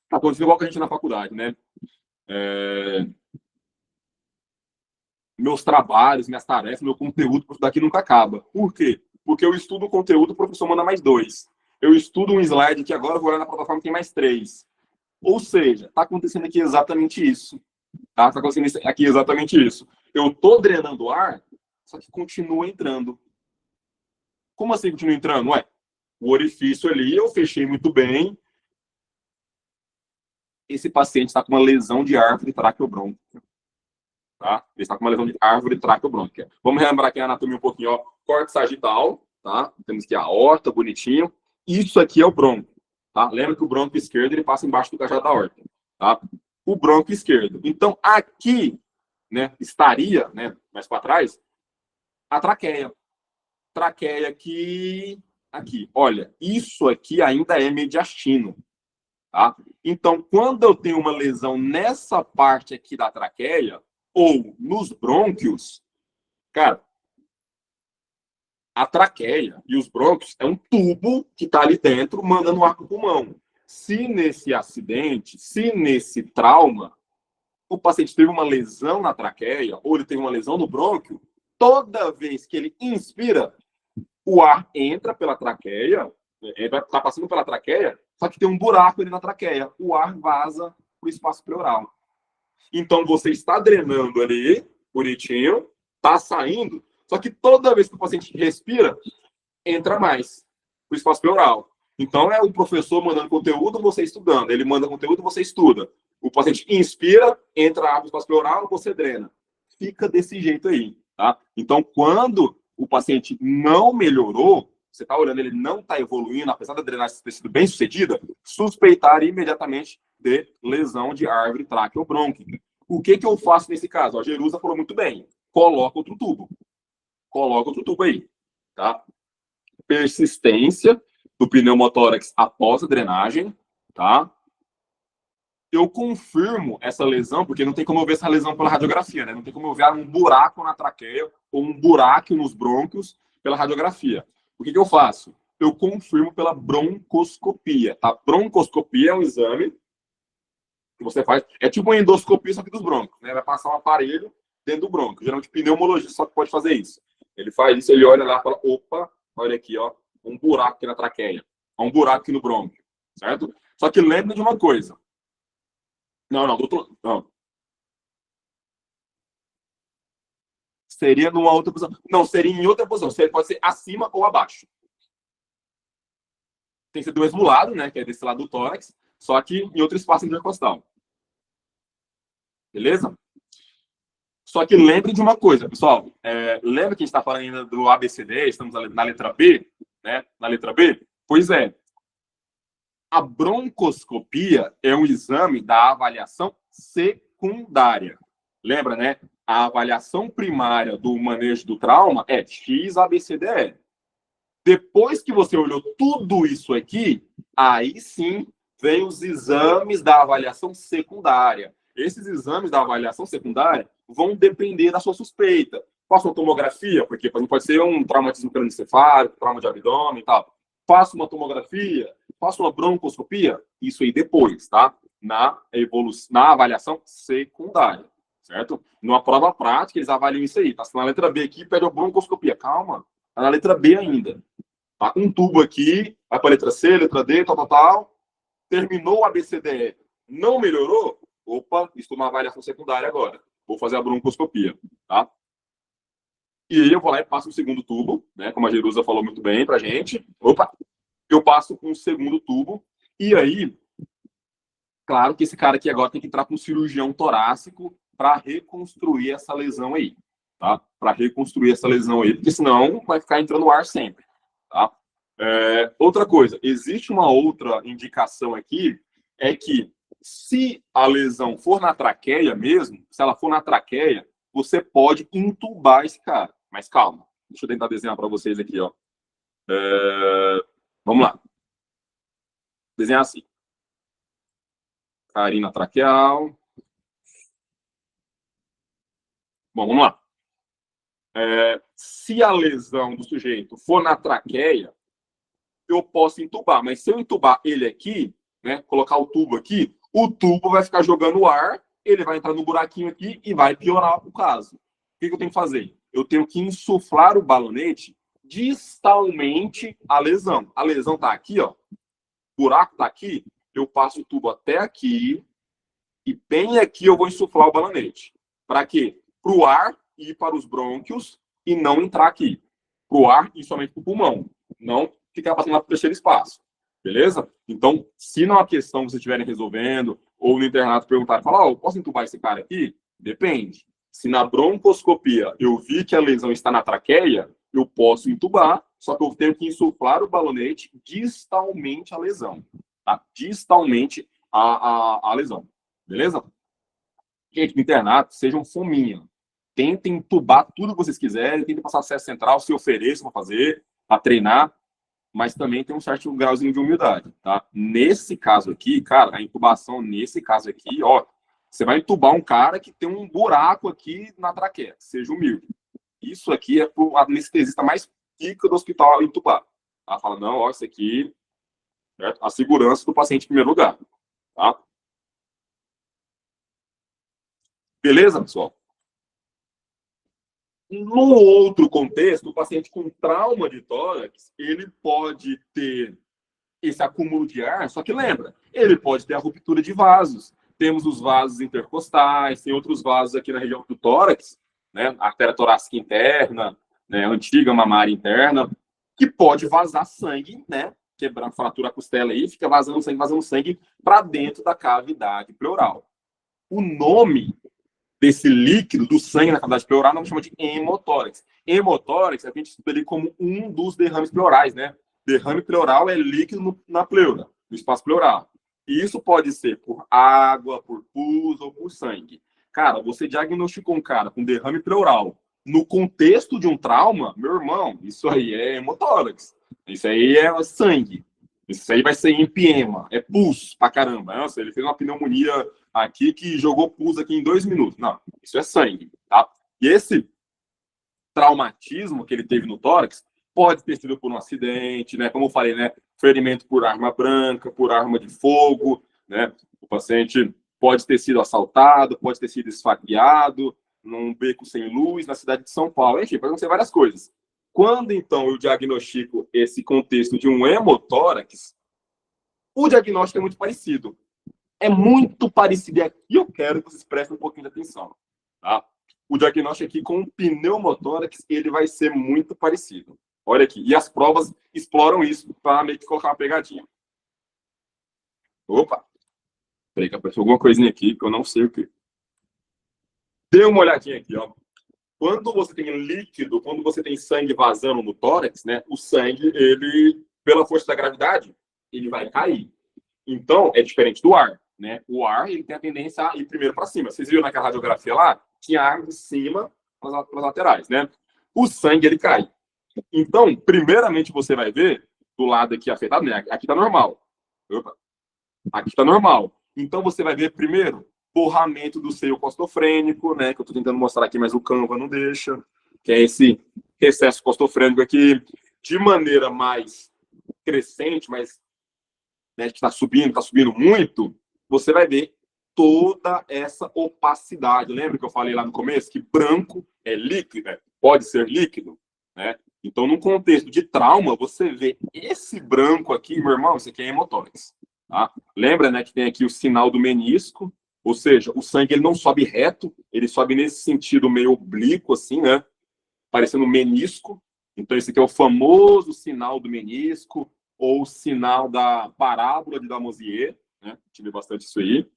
Está acontecendo igual que a gente na faculdade, né? É, meus trabalhos, minhas tarefas, meu conteúdo daqui nunca acaba. Por quê? Porque eu estudo o conteúdo, o professor manda mais 2. Eu estudo um slide que agora eu vou olhar na plataforma tem mais 3. Ou seja, está acontecendo aqui exatamente isso. Tá? Está acontecendo aqui exatamente isso. Eu estou drenando ar, só que continua entrando. Como assim continua entrando? Ué, o orifício ali eu fechei muito bem. Esse paciente está com uma lesão de árvore traqueobrônquica. Tá? Ele está com uma lesão de árvore traqueobrônquica. Vamos relembrar aqui a anatomia um pouquinho. Ó. Corte sagital, tá? Temos aqui a aorta, bonitinho. Isso aqui é o brônquio. Tá? Lembra que o brônquio esquerdo ele passa embaixo do cajado da aorta. Tá? O brônquio esquerdo. Então, aqui, né, estaria, né, mais para trás, a traqueia. Traqueia aqui. Olha, isso aqui ainda é mediastino. Tá? Então, quando eu tenho uma lesão nessa parte aqui da traqueia, ou nos brônquios, cara, a traqueia e os brônquios é um tubo que está ali dentro mandando ar para o pulmão. Se nesse acidente, se nesse trauma, o paciente teve uma lesão na traqueia ou ele teve uma lesão no brônquio, toda vez que ele inspira, o ar entra pela traqueia, está passando pela traqueia, só que tem um buraco ali na traqueia. O ar vaza para o espaço pleural. Então, você está drenando ali, bonitinho, está saindo, só que toda vez que o paciente respira, entra mais para o espaço pleural. Então, é o professor mandando conteúdo, você estudando. Ele manda conteúdo, você estuda. O paciente inspira, entra ar para o espaço pleural, você drena. Fica desse jeito aí, tá? Então, quando o paciente não melhorou, você está olhando, ele não está evoluindo, apesar da drenagem ter sido bem sucedida, suspeitar imediatamente de lesão de árvore traqueobrônquica. O que eu faço nesse caso? A Jerusa falou muito bem. Coloca outro tubo. Coloca outro tubo aí. Tá? Persistência do pneumotórax após a drenagem. Tá? Eu confirmo essa lesão, porque não tem como eu ver essa lesão pela radiografia, né? Não tem como eu ver um buraco na traqueia ou um buraco nos brônquios pela radiografia. O que eu faço? Eu confirmo pela broncoscopia, tá? Broncoscopia é um exame que você faz, é tipo uma endoscopia, só que dos brônquios, né? Vai passar um aparelho dentro do brônquio. Geralmente pneumologista só que pode fazer isso. Ele faz isso, ele olha lá e fala, opa, olha aqui, ó, um buraco aqui na traqueia, um buraco aqui no brônquio, certo? Só que lembre de uma coisa, Não, não, doutor, não. Seria numa outra posição. Não, seria em outra posição. Você pode ser acima ou abaixo. Tem que ser do mesmo lado, né? Que é desse lado do tórax, só que em outro espaço intercostal. Beleza? Só que lembre de uma coisa, pessoal. Lembra que a gente está falando ainda do ABCD, estamos na letra B, né? Na letra B? Pois é. A broncoscopia é um exame da avaliação secundária. Lembra, né? A avaliação primária do manejo do trauma é X-ABCDE. Depois que você olhou tudo isso aqui, aí sim vem os exames da avaliação secundária. Esses exames da avaliação secundária vão depender da sua suspeita. Faça uma tomografia, porque pode ser um traumatismo crânioencefálico, trauma de abdômen e tal. Faça uma tomografia, faça uma broncoscopia, isso aí depois, tá? Na avaliação secundária, certo? Numa prova prática, eles avaliam isso aí. Tá na letra B aqui, pede a broncoscopia. Calma, tá na letra B ainda. Tá com um tubo aqui, vai para a letra C, letra D, tal, tal, tal. Terminou o ABCDE, não melhorou? Opa, estou na avaliação secundária agora. Vou fazer a broncoscopia, tá? E aí eu vou lá e passo o segundo tubo, né? Como a Jerusa falou muito bem pra gente. Opa, eu passo com o segundo tubo. E aí, claro que esse cara aqui agora tem que entrar com um cirurgião torácico para reconstruir essa lesão aí, tá? Para reconstruir essa lesão aí, porque senão vai ficar entrando ar sempre, tá? Outra coisa, existe uma outra indicação aqui, é que se a lesão for na traqueia mesmo, se ela for na traqueia, você pode entubar esse cara. Mas calma, deixa eu tentar desenhar para vocês aqui, ó. Vamos lá. Desenhar assim. Carina traqueal. Bom, vamos lá. Se a lesão do sujeito for na traqueia, eu posso entubar. Mas se eu entubar ele aqui, né, colocar o tubo aqui, o tubo vai ficar jogando ar, ele vai entrar no buraquinho aqui e vai piorar o caso. O que eu tenho que fazer? Eu tenho que insuflar o balonete distalmente à lesão. A lesão está aqui, ó. O buraco está aqui. Eu passo o tubo até aqui e bem aqui eu vou insuflar o balonete. Para quê? Para o ar ir para os brônquios e não entrar aqui. Para o ar ir somente para o pulmão. Não ficar passando lá para o terceiro espaço. Beleza? Então, se não é uma questão que vocês estiverem resolvendo, ou no internato perguntarem, falar, oh, posso entubar esse cara aqui? Depende. Se na broncoscopia eu vi que a lesão está na traqueia, eu posso entubar, só que eu tenho que insuflar o balonete distalmente à lesão. Tá? Distalmente à lesão. Beleza? Gente, no internato, sejam fominha. Tentem entubar tudo que vocês quiserem, tentem passar acesso central, se ofereçam para fazer, para treinar, mas também tem um certo grauzinho de humildade, tá? Nesse caso aqui, cara, a intubação nesse caso aqui, ó, você vai entubar um cara que tem um buraco aqui na traqueia, seja humilde. Isso aqui é pro anestesista mais pica do hospital entubar. Tá? Fala, não, ó, isso aqui, certo? A segurança do paciente em primeiro lugar, tá? Beleza, pessoal? No outro contexto, o paciente com trauma de tórax, ele pode ter esse acúmulo de ar, só que lembra, ele pode ter a ruptura de vasos. Temos os vasos intercostais, tem outros vasos aqui na região do tórax, né, artéria torácica interna, né, antiga mamária interna, que pode vazar sangue, né, quebrar, fratura a costela aí, fica vazando sangue para dentro da cavidade pleural. O nome desse líquido do sangue na cavidade pleural não chama de hemotórax. Hemotórax a gente estuda ele como um dos derrames pleurais, né? Derrame pleural é líquido na pleura, no espaço pleural. E isso pode ser por água, por pus ou por sangue. Cara, você diagnosticou um cara com derrame pleural no contexto de um trauma, meu irmão, isso aí é hemotórax. Isso aí é sangue. Isso aí vai ser empiema, é pus pra caramba. Nossa, ele fez uma pneumonia aqui que jogou pus aqui em 2 minutos. Não, isso é sangue, tá? E esse traumatismo que ele teve no tórax pode ter sido por um acidente, né? Como eu falei, né? Ferimento por arma branca, por arma de fogo, né? O paciente pode ter sido assaltado, pode ter sido esfaqueado num beco sem luz na cidade de São Paulo. Enfim, pode acontecer várias coisas. Quando, então, eu diagnostico esse contexto de um hemotórax, o diagnóstico é muito parecido. é muito parecido. E aqui eu quero que vocês prestem um pouquinho de atenção. Tá? O diagnóstico aqui com o pneumotórax, ele vai ser muito parecido. Olha aqui. E as provas exploram isso para meio que colocar uma pegadinha. Opa! Peraí que apareceu alguma coisinha aqui que eu não sei o que. Dê uma olhadinha aqui, ó. Quando você tem líquido, quando você tem sangue vazando no tórax, né? O sangue, ele, pela força da gravidade, ele vai cair. Então, é diferente do ar, né? O ar, ele tem a tendência a ir primeiro para cima. Vocês viram naquela radiografia lá? Tinha ar de cima para as laterais, né? O sangue, ele cai. Então, primeiramente, você vai ver do lado aqui afetado, né? Aqui tá normal. Opa. Aqui tá normal. Então, você vai ver primeiro borramento do seio costofrênico, né? Que eu tô tentando mostrar aqui, mas o Canva não deixa. Que é esse recesso costofrênico aqui, de maneira mais crescente, mais, né, que está subindo muito, você vai ver toda essa opacidade. Lembra que eu falei lá no começo que branco é líquido, né? Pode ser líquido, né? Então, num contexto de trauma, você vê esse branco aqui, meu irmão, isso aqui é hemotórax. Tá? Lembra, né, que tem aqui o sinal do menisco, ou seja, o sangue ele não sobe reto, ele sobe nesse sentido meio oblíquo, assim, né? Parecendo um menisco. Então, esse aqui é o famoso sinal do menisco, ou sinal da parábola de Damosier, né? Tive bastante isso aí.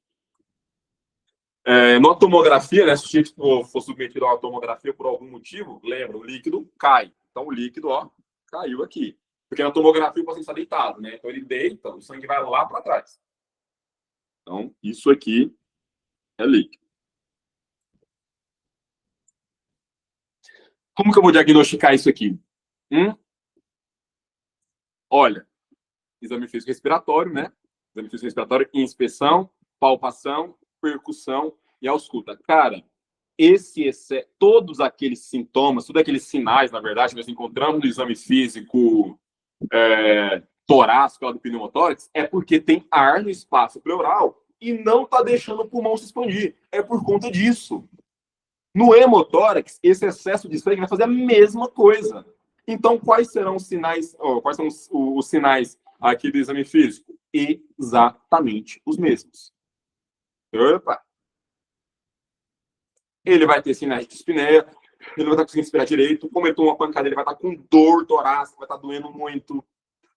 Na tomografia, né? Se o sujeito for submetido a uma tomografia por algum motivo, lembra, o líquido cai. Então, o líquido, ó, caiu aqui. Porque na tomografia o paciente está deitado, né? Então, ele deita, o sangue vai lá para trás. Então, isso aqui é líquido. Como que eu vou diagnosticar isso aqui? Olha, exame físico respiratório, né? Exame físico respiratório, inspeção, palpação, percussão e ausculta. Cara, todos aqueles sintomas, todos aqueles sinais, na verdade, que nós encontramos no exame físico torácico do pneumotórax, é porque tem ar no espaço pleural e não está deixando o pulmão se expandir. É por conta disso. No hemotórax, esse excesso de sangue vai fazer a mesma coisa. Então, quais serão os sinais, quais são os sinais aqui do exame físico? Exatamente os mesmos. Opa! Ele vai ter sinais de dispneia, ele não vai estar conseguindo respirar direito, cometou uma pancada, ele vai estar com dor torácica, vai estar doendo muito.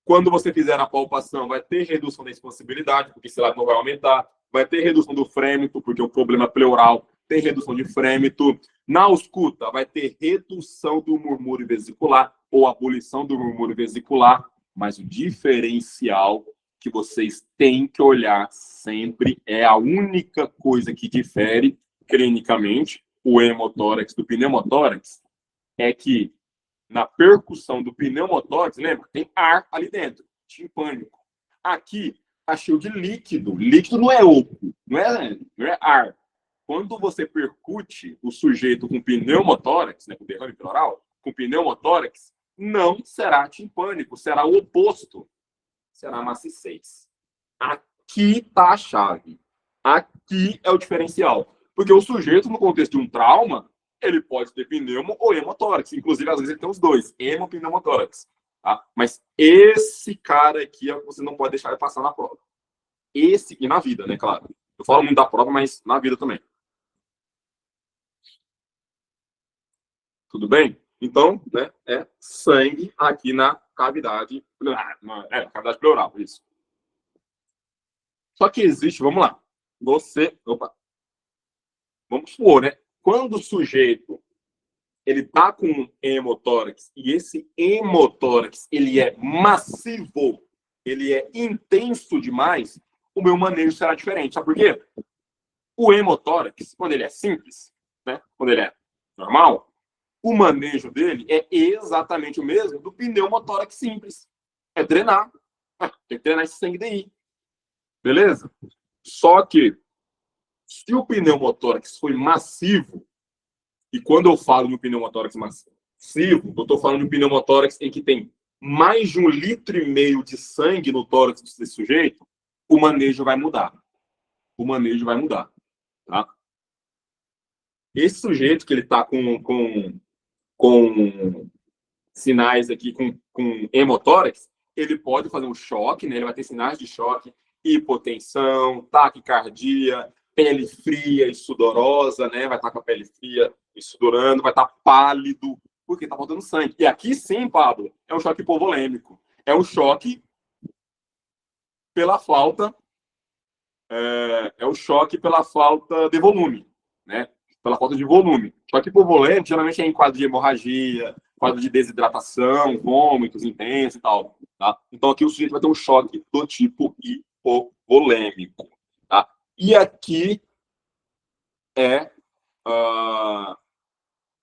Quando você fizer a palpação, vai ter redução da expansibilidade, porque esse lado não vai aumentar. Vai ter redução do frêmito, porque o problema pleural tem redução de frêmito. Na ausculta, vai ter redução do murmúrio vesicular ou abolição do murmúrio vesicular. Mas o diferencial que vocês têm que olhar sempre é a única coisa que difere clinicamente o hemotórax do pneumotórax é que na percussão do pneumotórax, lembra? Tem ar ali dentro, timpânico. Aqui tá cheio de líquido. Líquido não é oco, não é ar. Quando você percute o sujeito com pneumotórax, né, com derrame pleural, com pneumotórax, não será timpânico, será o oposto. Será maciçez. Aqui tá a chave. Aqui é o diferencial. Porque o sujeito, no contexto de um trauma, ele pode ter pneumo ou hemotórax. Inclusive, às vezes, ele tem os dois, hemopneumotórax. Tá? Mas esse cara aqui você não pode deixar ele passar na prova. Esse, e na vida, né, claro. Eu falo muito da prova, mas na vida também. Tudo bem? Então, né, é sangue aqui na cavidade pleural, isso. Só que existe, vamos lá. Vamos supor, né? Quando o sujeito ele tá com hemotórax e esse hemotórax ele é massivo, ele é intenso demais, o meu manejo será diferente. Sabe por quê? O hemotórax, quando ele é simples, né? Quando ele é normal, o manejo dele é exatamente o mesmo do pneumotórax simples. É drenar. Tem que drenar esse sangue daí. Beleza? Só que se o pneumotórax foi massivo, e quando eu falo de um pneumotórax massivo, eu estou falando de um pneumotórax em que tem mais de 1,5 litro de sangue no tórax desse sujeito, o manejo vai mudar. O manejo vai mudar. Tá? Esse sujeito que ele está com sinais aqui, com hemotórax, ele pode fazer um choque, né? Ele vai ter sinais de choque, hipotensão, taquicardia, pele fria e sudorosa, né? Vai estar com a pele fria e sudorando, vai estar pálido, porque está faltando sangue. E aqui sim, Pablo, é um choque hipovolêmico. É um choque pela falta, o choque pela falta de volume, né? Pela falta de volume. Choque hipovolêmico geralmente é em quadro de hemorragia, quadro de desidratação, vômitos intensos e tal. Tá? Então aqui o sujeito vai ter um choque do tipo hipovolêmico. Tá? E aqui é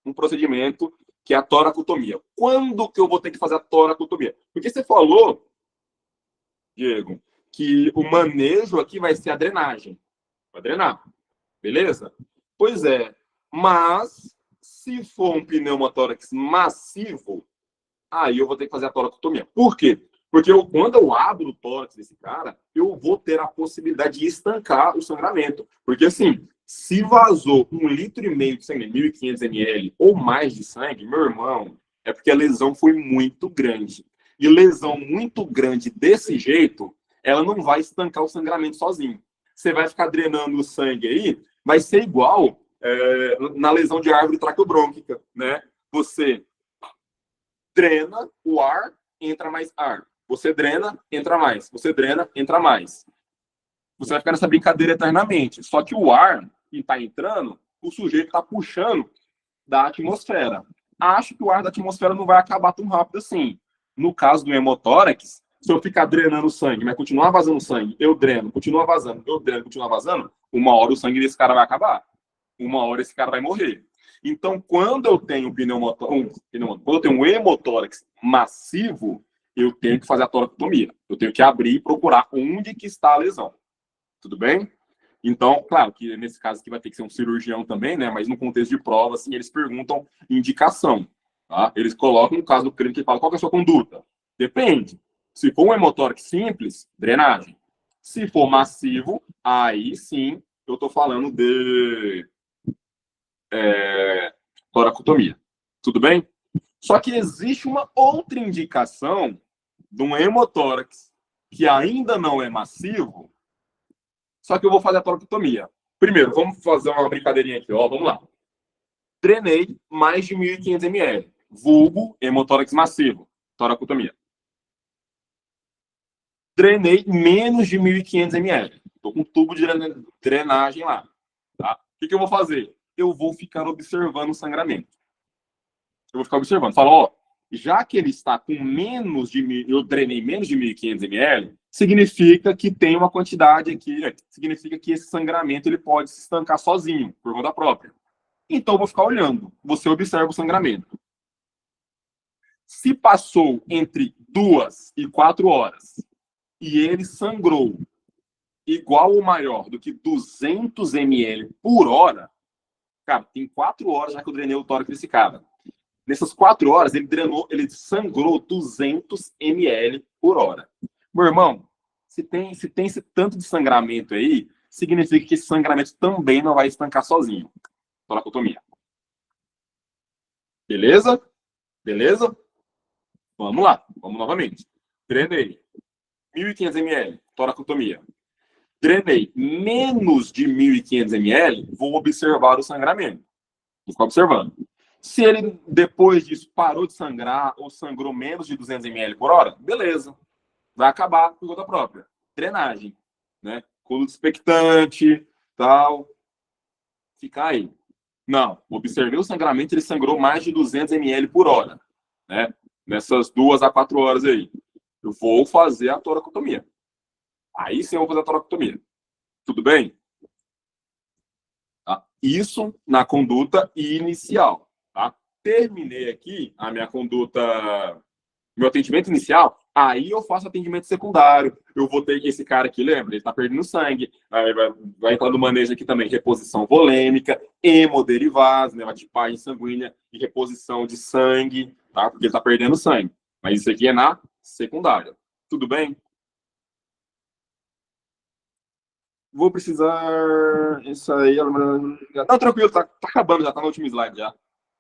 um procedimento que é a toracotomia. Quando que eu vou ter que fazer a toracotomia? Porque você falou, Diego, que o manejo aqui vai ser a drenagem. Vai drenar. Beleza? Pois é. Mas, se for um pneumotórax massivo, aí eu vou ter que fazer a toracotomia. Por quê? Porque quando eu abro o tórax desse cara, eu vou ter a possibilidade de estancar o sangramento. Porque, assim, se vazou 1,5 litro de sangue, 1.500 ml ou mais de sangue, meu irmão, é porque a lesão foi muito grande. E lesão muito grande desse jeito, ela não vai estancar o sangramento sozinho. Você vai ficar drenando o sangue aí, vai ser igual na lesão de árvore traqueobrônquica, né? Você drena o ar, entra mais ar. Você drena, entra mais. Você drena, entra mais. Você vai ficar nessa brincadeira eternamente. Só que o ar que está entrando, o sujeito está puxando da atmosfera. Acho que o ar da atmosfera não vai acabar tão rápido assim. No caso do hemotórax, se eu ficar drenando o sangue, mas continuar vazando sangue, eu dreno, continua vazando, eu dreno, continua vazando, uma hora o sangue desse cara vai acabar. Uma hora esse cara vai morrer. Então, quando eu tenho quando eu tenho um hemotórax massivo, eu tenho que fazer a toracotomia. Eu tenho que abrir e procurar onde que está a lesão. Tudo bem? Então, claro que nesse caso aqui vai ter que ser um cirurgião também, né? Mas no contexto de prova, assim, eles perguntam indicação. Tá? Eles colocam no caso do clínico e falam, qual que é a sua conduta? Depende. Se for um hemotórax simples, drenagem. Se for massivo, aí sim eu estou falando de toracotomia. Tudo bem? Só que existe uma outra indicação de um hemotórax que ainda não é massivo, só que eu vou fazer a toracotomia. Primeiro, vamos fazer uma brincadeirinha aqui, ó. Vamos lá. Drenei mais de 1.500 ml. Vulgo hemotórax massivo. Toracotomia. Drenei menos de 1.500 ml. Estou com um tubo de drenagem lá. Tá? O que eu vou fazer? Eu vou ficar observando o sangramento. Eu vou ficar observando. Falo, ó, já que ele está com menos de... Eu drenei menos de 1.500 ml, significa que tem uma quantidade aqui, significa que esse sangramento ele pode se estancar sozinho, por conta própria. Então, eu vou ficar olhando. Você observa o sangramento. Se passou entre 2 e 4 horas e ele sangrou igual ou maior do que 200 ml por hora, cara, tem 4 horas já que eu drenei o tórax desse cara. Nessas 4 horas, ele sangrou 200 ml por hora. Meu irmão, se tem esse tanto de sangramento aí, significa que esse sangramento também não vai estancar sozinho. Toracotomia. Beleza? Beleza? Vamos lá. Vamos novamente. Drenei 1.500 ml, toracotomia. Drenei menos de 1.500 ml, vou observar o sangramento. Vou ficar observando. Se ele, depois disso, parou de sangrar ou sangrou menos de 200 ml por hora, beleza. Vai acabar por conta própria. Drenagem. Né? Coluto expectante, tal. Fica aí. Não. Observei o sangramento, ele sangrou mais de 200 ml por hora. Né? Nessas 2 a 4 horas aí. Eu vou fazer a toracotomia. Aí sim eu vou fazer a toracotomia. Tudo bem? Tá? Isso na conduta inicial. Tá? Terminei aqui a minha conduta, meu atendimento inicial, aí eu faço atendimento secundário. Eu vou ter esse cara aqui, lembra? Ele está perdendo sangue. Aí vai entrar no manejo aqui também, reposição volêmica, hemoderivados, né? Tipagem sanguínea e reposição de sangue, tá? Porque ele está perdendo sangue. Mas isso aqui é na secundária. Tudo bem? Vou precisar. Isso aí. Não, tranquilo, tá acabando, já tá no último slide já.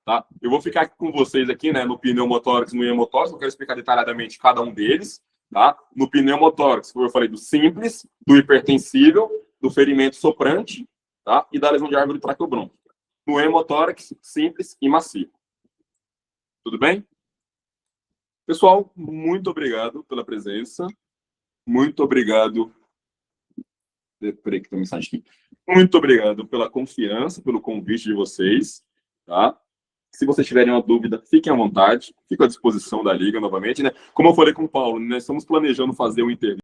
Tá? Eu vou ficar aqui com vocês aqui, né, no pneumotórax e no hemotórax, eu quero explicar detalhadamente cada um deles, tá? No pneumotórax, como eu falei, do simples, do hipertensível, do ferimento soprante, tá? E da lesão de árvore traqueobrônquica. No hemotórax, simples e macio. Tudo bem? Pessoal, muito obrigado pela presença. Muito obrigado. Peraí, que tem uma mensagem aqui. Muito obrigado pela confiança, pelo convite de vocês, tá? Se vocês tiverem uma dúvida, fiquem à vontade. Fico à disposição da Liga novamente, né? Como eu falei com o Paulo, nós estamos planejando fazer um interview